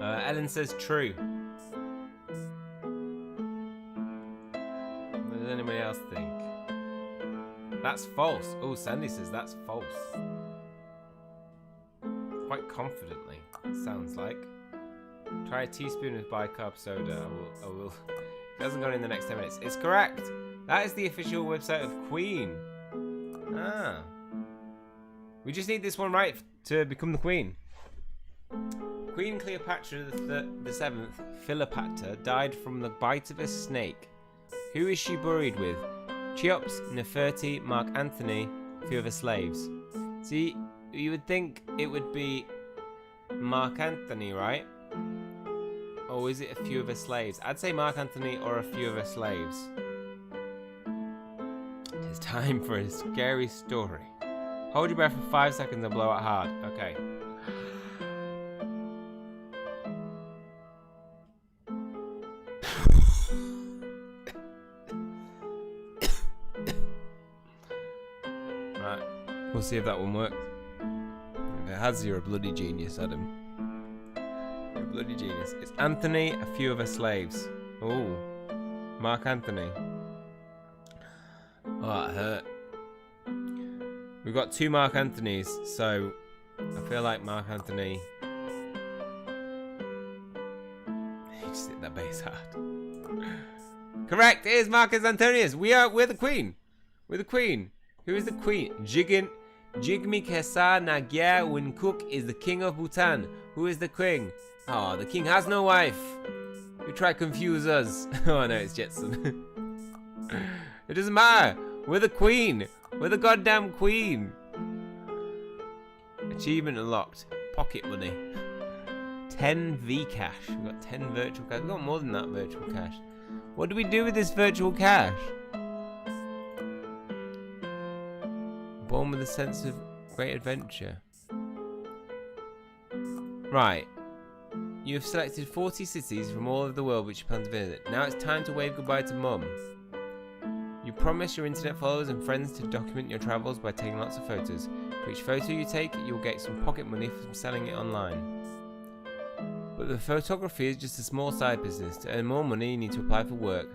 Ellen says true. What does anybody else think? That's false. Oh, Sandy says that's false. Quite confidently, it sounds like. Try a teaspoon of bicarb soda. I will. It hasn't gone in the next 10 minutes. It's correct. That is the official website of Queen. Ah. We just need this one right to become the Queen. Queen Cleopatra the Seventh, Philopatra, died from the bite of a snake. Who is she buried with? Cheops, Nefertiti, Mark Antony, a few of her slaves. See, you would think it would be Mark Antony, right? Or is it a few of her slaves? I'd say Mark Antony or a few of her slaves. It is time for a scary story. Hold your breath for 5 seconds and blow out hard. Okay. Right. We'll see if that one works. If it has, you're a bloody genius, Adam. You're a bloody genius. It's Anthony, a few of her slaves. Oh. Mark Anthony. Oh, that hurt. We've got 2 Mark Anthonys, so I feel like Mark Anthony. He just hit that bass hard. Correct. It is Marcus Antonius. We're the Queen. We're the Queen. Who is the Queen? Jigme Khesar Nagya Winkuk is the King of Bhutan. Who is the King? Oh, the King has no wife. You try to confuse us. Oh no, it's Jetson. It doesn't matter. We're the Queen. We're the goddamn Queen. Achievement unlocked. Pocket money. 10 V-cash. We've got 10 virtual cash. We've got more than that virtual cash. What do we do with this virtual cash? Born with a sense of great adventure. Right. You have selected 40 cities from all over the world which you plan to visit. Now it's time to wave goodbye to Mum. You promise your internet followers and friends to document your travels by taking lots of photos. For each photo you take, you will get some pocket money from selling it online. But the photography is just a small side business. To earn more money, you need to apply for work.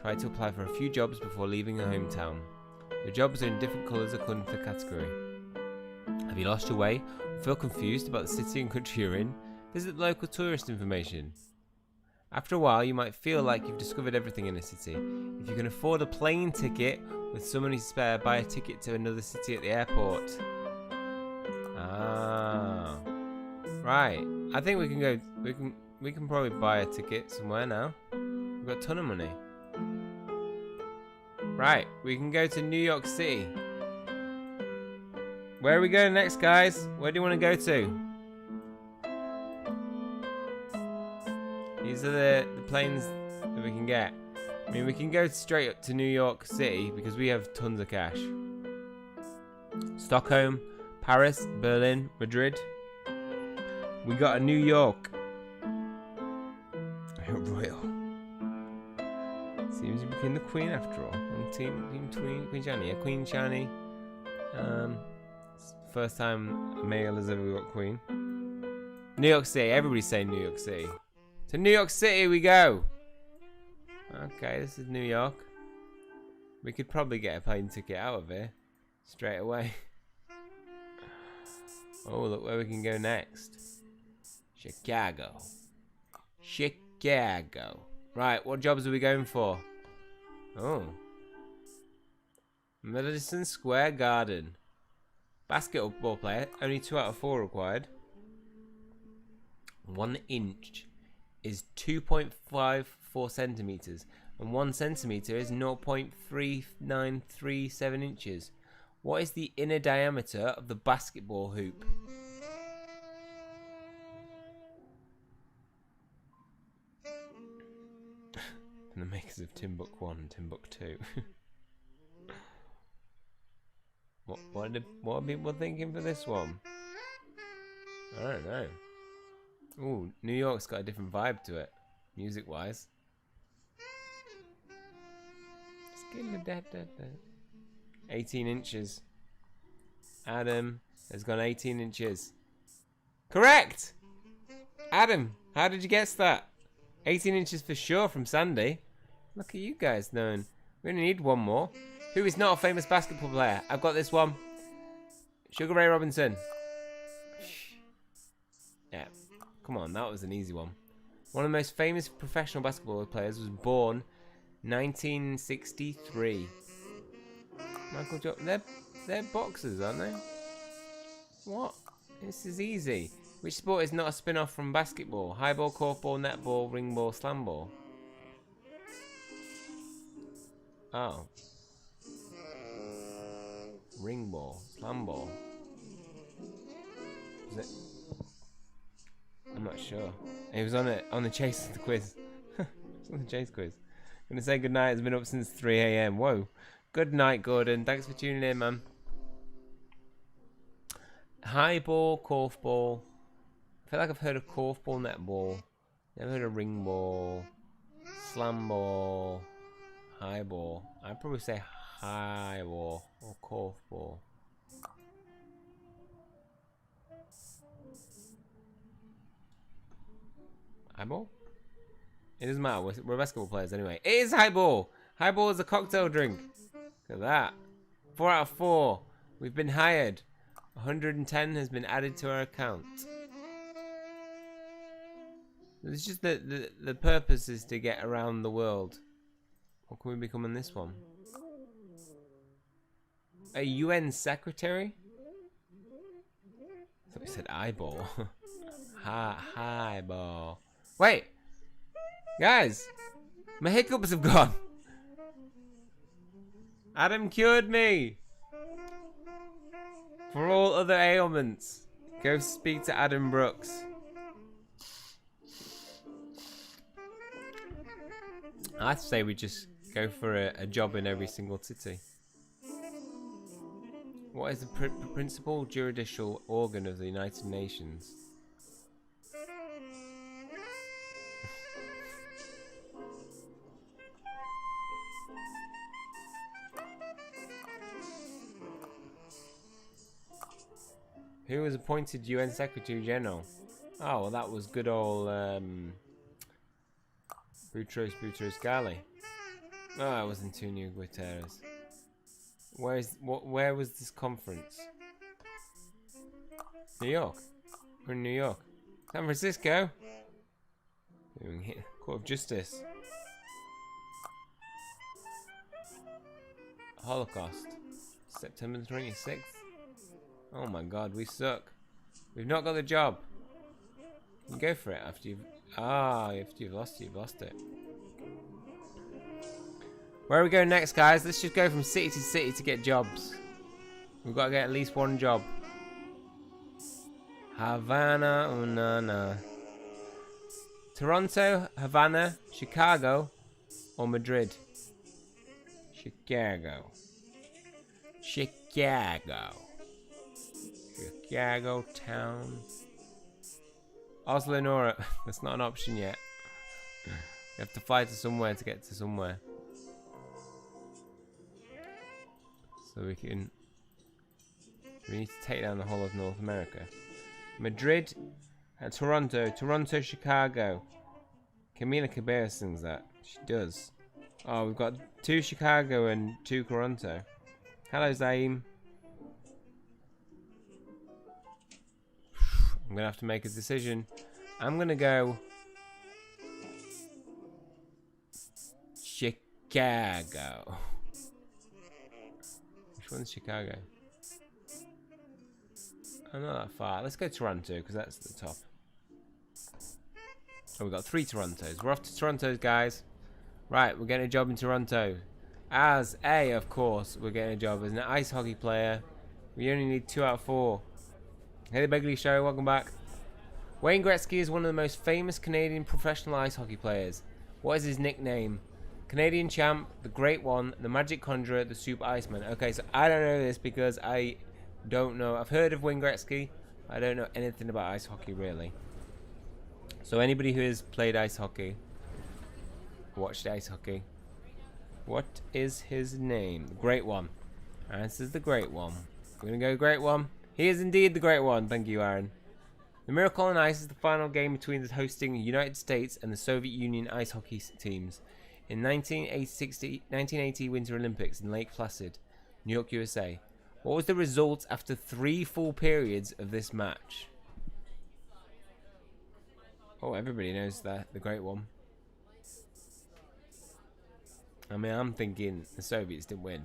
Try to apply for a few jobs before leaving your hometown. The jobs are in different colours according to the category. Have you lost your way or feel confused about the city and country you're in? Visit local tourist information. After a while, you might feel like you've discovered everything in a city. If you can afford a plane ticket with some money to spare, buy a ticket to another city at the airport. Ah, right. I think we can go. We can probably buy a ticket somewhere now. We've got a ton of money. Right, we can go to New York City. Where are we going next, guys? Where do you want to go to? These are the planes that we can get. I mean, we can go straight up to New York City because we have tons of cash. Stockholm, Paris, Berlin, Madrid. We got a New York. Royal. Seems you became the Queen after all. On team Queen Shani. Yeah, Queen Shani. First time a male has ever got Queen. New York City. Everybody's saying New York City. To New York City we go. Okay, this is New York. We could probably get a plane ticket out of here straight away. Oh, look where we can go next. Chicago. Chicago. Right, what jobs are we going for? Oh. Madison Square Garden. Basketball player. Only 2 out of 4 required. 1 inch is 2.54 centimeters, and 1 centimeter is 0.3937 inches. What is the inner diameter of the basketball hoop? The makers of Timbuk 1 and Timbuk 2. What are people thinking for this one? I don't know. Ooh, New York's got a different vibe to it, music-wise. 18 inches. Adam has gone 18 inches. Correct! Adam, how did you guess that? 18 inches for sure from Sandy. Look at you guys knowing. We only need one more. Who is not a famous basketball player? I've got this one. Sugar Ray Robinson. Yeah. Come on, that was an easy one. One of the most famous professional basketball players was born 1963. Michael Jordan. They're boxers, aren't they? What? This is easy. Which sport is not a spin-off from basketball? Highball, korfball, netball, ringball, slamball. Oh. Ringball, slamball. Is it? I'm not sure. He was on the chase the quiz. It's on the chase quiz. I'm gonna say goodnight. It's been up since 3 AM. Whoa. Good night, Gordon. Thanks for tuning in, man. Highball, korfball. I feel like I've heard of korfball, netball. Never heard of ringball, slamball, highball. I'd probably say highball or korfball. Highball? It doesn't matter. We're basketball players anyway. It is highball. Highball is a cocktail drink. Look at that. 4 out of 4. We've been hired. 110 has been added to our account. It's just the purpose is to get around the world. What can we become on this one? A UN secretary? I thought we said eyeball. Highball. Wait! Guys! My hiccups have gone! Adam cured me! For all other ailments, go speak to Adam Brooks. I'd say we just go for a job in every single city. What is the principal judicial organ of the United Nations? Who was appointed UN Secretary General? Oh, well, that was good old Boutros Ghali. Oh, it was Antonio Guterres. Where was this conference? New York. We're in New York. San Francisco. Court of Justice. Holocaust. September 26th. Oh my god, we suck. We've not got the job. You go for it after you've... after you've lost it. Where are we going next, guys? Let's just go from city to city to get jobs. We've got to get at least one job. Havana, Unana. Toronto, Havana, Chicago, or Madrid? Chicago. Chicago town. Oslo, Nora. That's not an option yet. You have to fly to somewhere to get to somewhere. So we need to take down the whole of North America. Madrid and Toronto. Toronto, Chicago. Camila Cabello sings that. She does. Oh, we've got 2 Chicago and 2 Toronto. Hello, Zaim. I'm going to have to make a decision. I'm going to go Chicago. Which one's Chicago? I'm not that far. Let's go Toronto, because that's the top. Oh, we've got 3 Torontos. We're off to Toronto, guys. Right, we're getting a job in Toronto. As a, of course, we're getting a job as an ice hockey player. We only need 2 out of 4. Hey, the Begley Show, welcome back. Wayne Gretzky is one of the most famous Canadian professional ice hockey players. What is his nickname? Canadian champ, the Great One, the Magic Conjurer, the Super Iceman. Okay, so I don't know this because I don't know. I've heard of Wayne Gretzky. I don't know anything about ice hockey, really. So anybody who has played ice hockey, watched ice hockey, what is his name? The Great One. Answer's the Great One. We're going to go Great One. He is indeed the Great One. Thank you, Aaron. The Miracle on Ice is the final game between the hosting United States and the Soviet Union ice hockey teams in 1980 Winter Olympics in Lake Placid, New York, USA. What was the result after 3 full periods of this match? Oh, everybody knows that. The Great One. I mean, I'm thinking the Soviets didn't win.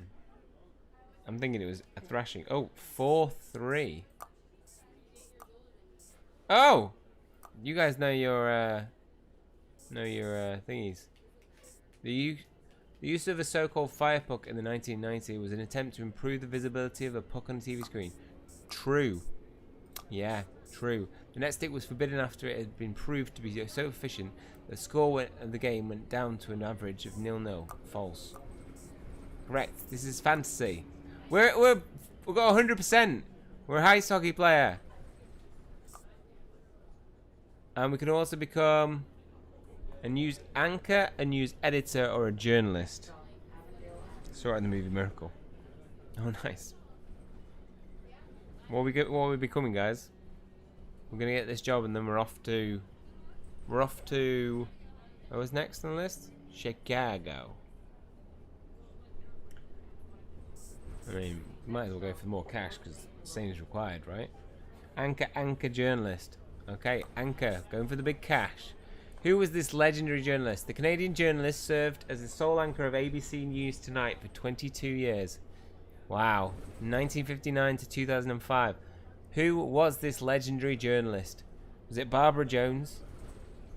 I'm thinking it was a thrashing. Oh, 4-3. Oh! You guys know your thingies. The use of a so-called fire puck in the 1990s was an attempt to improve the visibility of a puck on a TV screen. True. Yeah, true. The net stick was forbidden after it had been proved to be so efficient the score of the game went down to an average of 0-0. False. Correct. This is fantasy. We've got 100%. We're a ice hockey player. And we can also become a news anchor, a news editor, or a journalist. Saw it in the movie Miracle. Oh, nice. What are we becoming, guys? We're gonna get this job, and then we're off to. What was next on the list? Chicago. I mean, might as well go for more cash because same is required, right? Anchor journalist. Okay, anchor, going for the big cash. Who was this legendary journalist? The Canadian journalist served as the sole anchor of ABC News Tonight for 22 years. Wow, 1959 to 2005. Who was this legendary journalist? Was it Barbara Jones,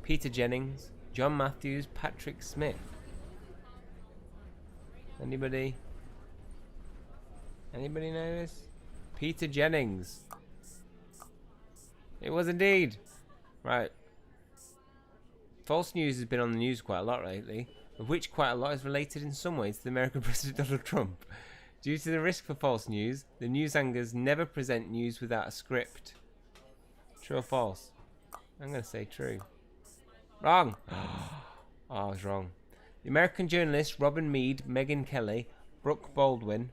Peter Jennings, John Matthews, Patrick Smith? Anybody know this? Peter Jennings. It was indeed. Right. False news has been on the news quite a lot lately, of which quite a lot is related in some ways to the American President Donald Trump. Due to the risk for false news, the news anchors never present news without a script. True or false? I'm going to say true. Wrong! Oh, I was wrong. The American journalists Robin Meade, Megyn Kelly, Brooke Baldwin,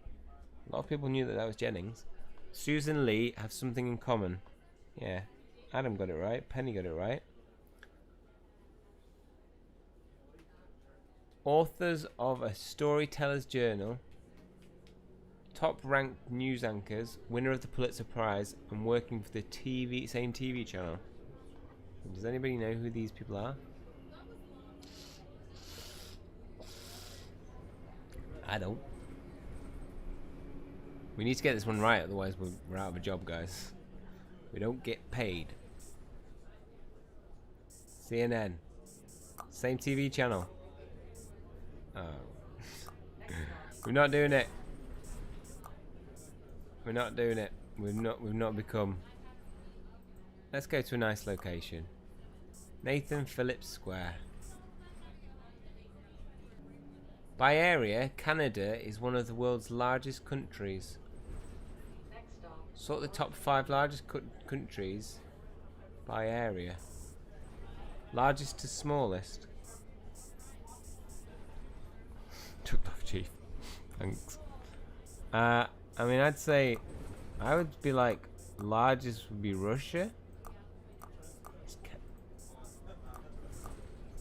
a lot of people knew that was Jennings, Susan Lee have something in common. Yeah, Adam got it right, Penny got it right. Authors of a storyteller's journal, top-ranked news anchors, winner of the Pulitzer Prize, and working for the same TV channel. Does anybody know who these people are? I don't. We need to get this one right, otherwise we're out of a job, guys. We don't get paid. CNN. Same TV channel. Oh. We're not doing it. We're not doing it. We've not become. Let's go to a nice location. Nathan Phillips Square. By area, Canada is one of the world's largest countries. Sort the top 5 largest countries by area. Largest to smallest. Took off, Chief. Thanks. I mean, I'd say I would be like largest would be Russia,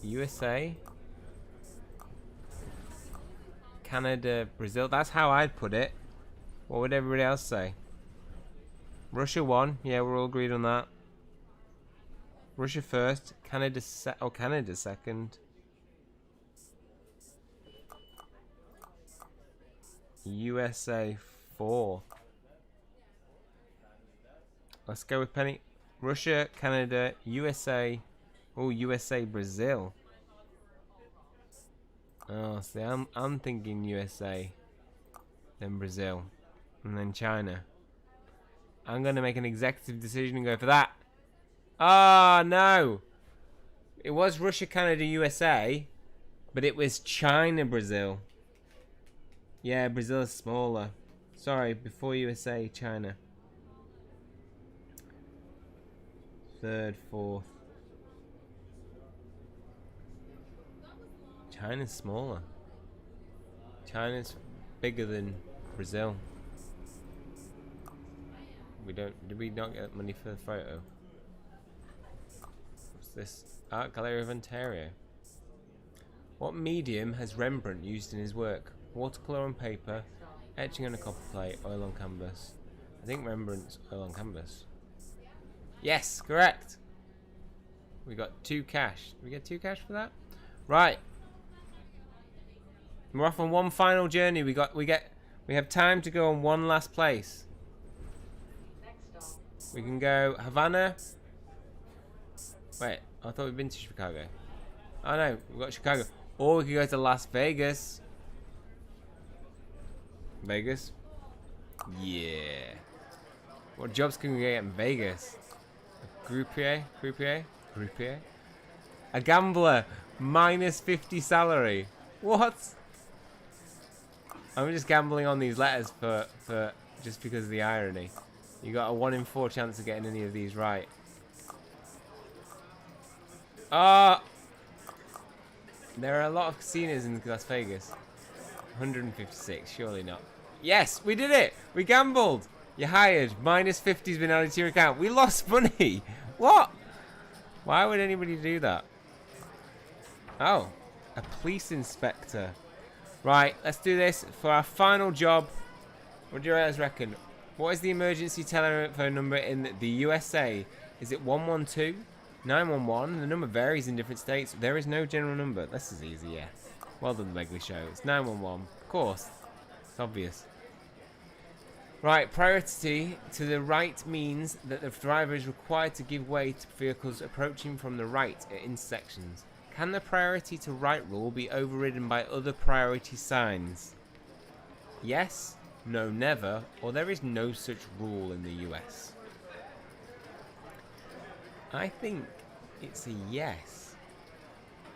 USA, Canada, Brazil. That's how I'd put it. What would everybody else say? Russia 1. Yeah, we're all agreed on that. Russia first. Canada Canada second. USA 4. Let's go with Penny. Russia, Canada, USA. Oh, USA, Brazil. Oh, see, I'm thinking USA, then Brazil, and then China. I'm gonna make an executive decision and go for that. Ah, no! It was Russia, Canada, USA, but it was China, Brazil. Yeah, Brazil is smaller. Sorry, before USA, China. Third, fourth. China's smaller. China's bigger than Brazil. Did we not get money for the photo? What's this? Art Gallery of Ontario. What medium has Rembrandt used in his work? Watercolour on paper, etching on a copper plate, oil on canvas. I think Rembrandt's oil on canvas. Yes, correct. We got 2 cash. Did we get 2 cash for that? Right. We're off on one final journey. We have time to go on one last place. We can go Havana. Wait, I thought we'd been to Chicago. Oh no, we've got Chicago. Or we could go to Las Vegas. Vegas? Yeah. What jobs can we get in Vegas? A croupier? A gambler. Minus 50 salary. What? I'm just gambling on these letters for just because of the irony. You got a 1 in 4 chance of getting any of these right. There are a lot of casinos in Las Vegas. 156, surely not. Yes, we did it! We gambled! You're hired. Minus 50's been added to your account. We lost money! What? Why would anybody do that? Oh, a police inspector. Right, let's do this for our final job. What do you guys reckon? What is the emergency telephone number in the USA? Is it 112? 911? The number varies in different states. There is no general number. This is easy, yeah. Well done, the Begley Show. It's 911. Of course. It's obvious. Right, priority to the right means that the driver is required to give way to vehicles approaching from the right at intersections. Can the priority to right rule be overridden by other priority signs? Yes, no, never, or there is no such rule in the US. I think it's a yes.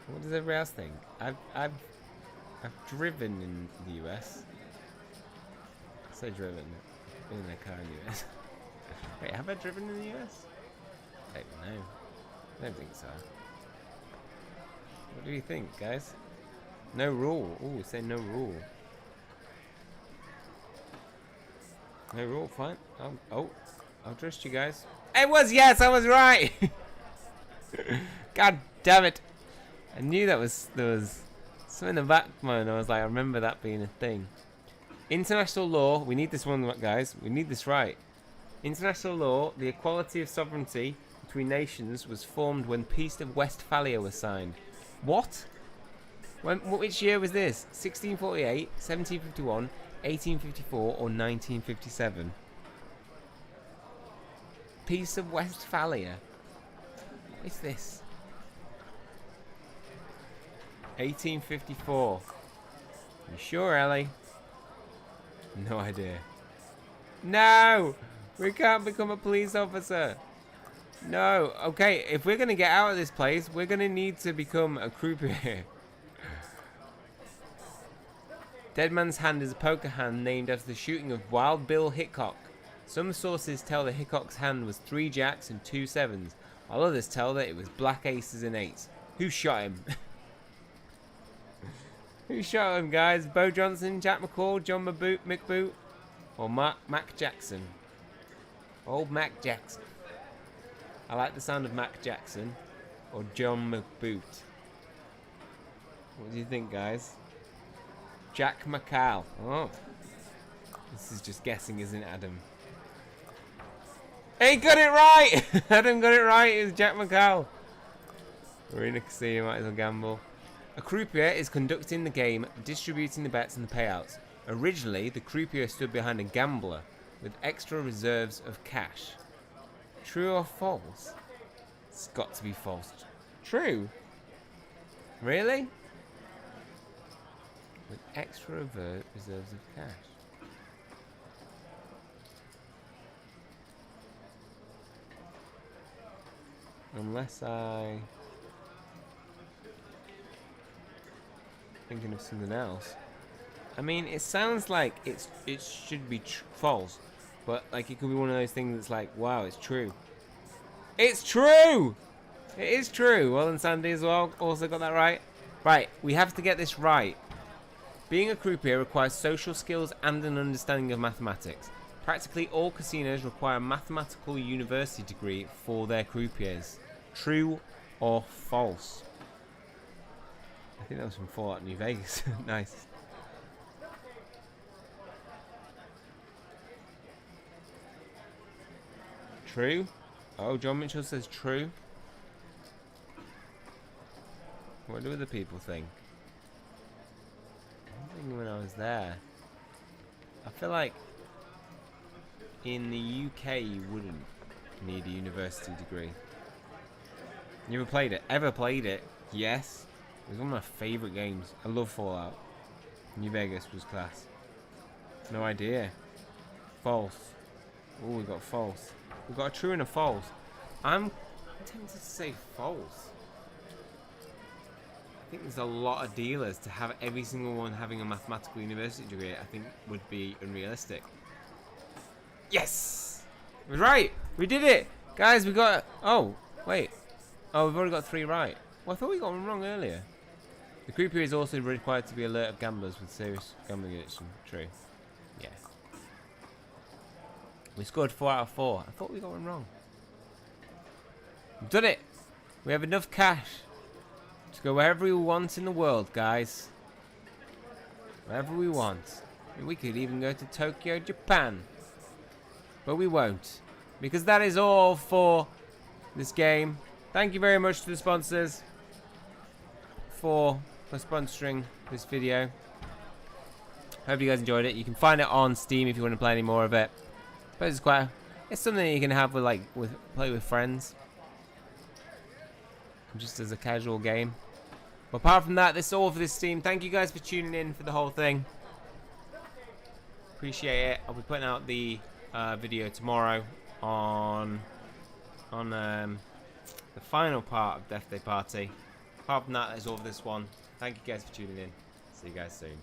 What does everybody else think? I've driven in the US. I say driven. Been in a car in the US. Wait, have I driven in the US? I don't know. I don't think so. What do you think, guys? No rule. Ooh, say no rule. No rule, fine. I'll trust you guys. It was yes, I was right. God damn it! I knew there was something in the back of my mind. I was like, I remember that being a thing. International law. We need this one, guys. We need this right. International law. The equality of sovereignty between nations was formed when Peace of Westphalia was signed. What? Which year was this? 1648, 1751, 1854, or 1957? Peace of Westphalia. What is this? 1854. You sure, Ellie? No idea. No! We can't become a police officer. No. Okay, if we're going to get out of this place, we're going to need to become a croupier. Dead Man's Hand is a poker hand named after the shooting of Wild Bill Hickok. Some sources tell that Hickok's hand was 3 jacks and 2 sevens, while others tell that it was black aces and 8s. Who shot him? Who shot him, guys? Bo Johnson, Jack McCall, John McBoot, or Mac Jackson? Old Mac Jackson. I like the sound of Mac Jackson or John McBoot. What do you think, guys? Jack McCall. Oh. This is just guessing, isn't it, Adam? He got it right! Adam got it right. It was Jack McCall. We're in a casino, might as well gamble. A croupier is conducting the game, distributing the bets and the payouts. Originally, the croupier stood behind a gambler with extra reserves of cash. True or false? It's got to be false. True? Really? with extra reserves of cash. Unless I... thinking of something else. I mean, it sounds like it should be false, but like it could be one of those things that's like, wow, it's true. It's true! It is true. Well, and Sandy as well also got that right. Right, we have to get this right. Being a croupier requires social skills and an understanding of mathematics. Practically all casinos require a mathematical university degree for their croupiers. True or false? I think that was from Fallout New Vegas. Nice. True? Oh, John Mitchell says true. What do other people think? I'm thinking when I was there. I feel like in the UK you wouldn't need a university degree. You ever played it? Ever played it? Yes. It was one of my favourite games. I love Fallout. New Vegas was class. No idea. False. Oh, we got false. We've got a true and a false. I'm tempted to say false. I think there's a lot of dealers to have every single one having a mathematical university degree. I think would be unrealistic. Yes! It was right! We did it! Guys, we got... Oh, wait. Oh, we've already got 3 right. Well, I thought we got one wrong earlier. The croupier is also required to be alert of gamblers with serious gambling addiction. True. Yeah. We scored 4 out of 4. I thought we got one wrong. We've done it! We have enough cash to go wherever we want in the world, guys. Wherever we want. I mean, we could even go to Tokyo, Japan. But we won't. Because that is all for this game. Thank you very much to the sponsors for sponsoring this video. Hope you guys enjoyed it. You can find it on Steam if you want to play any more of it. But it's something that you can have play with friends. Just as a casual game. But apart from that, this is all for this team. Thank you guys for tuning in for the whole thing. Appreciate it. I'll be putting out the video tomorrow on the final part of Death Day Party. Apart from that, that's all for this one. Thank you guys for tuning in. See you guys soon.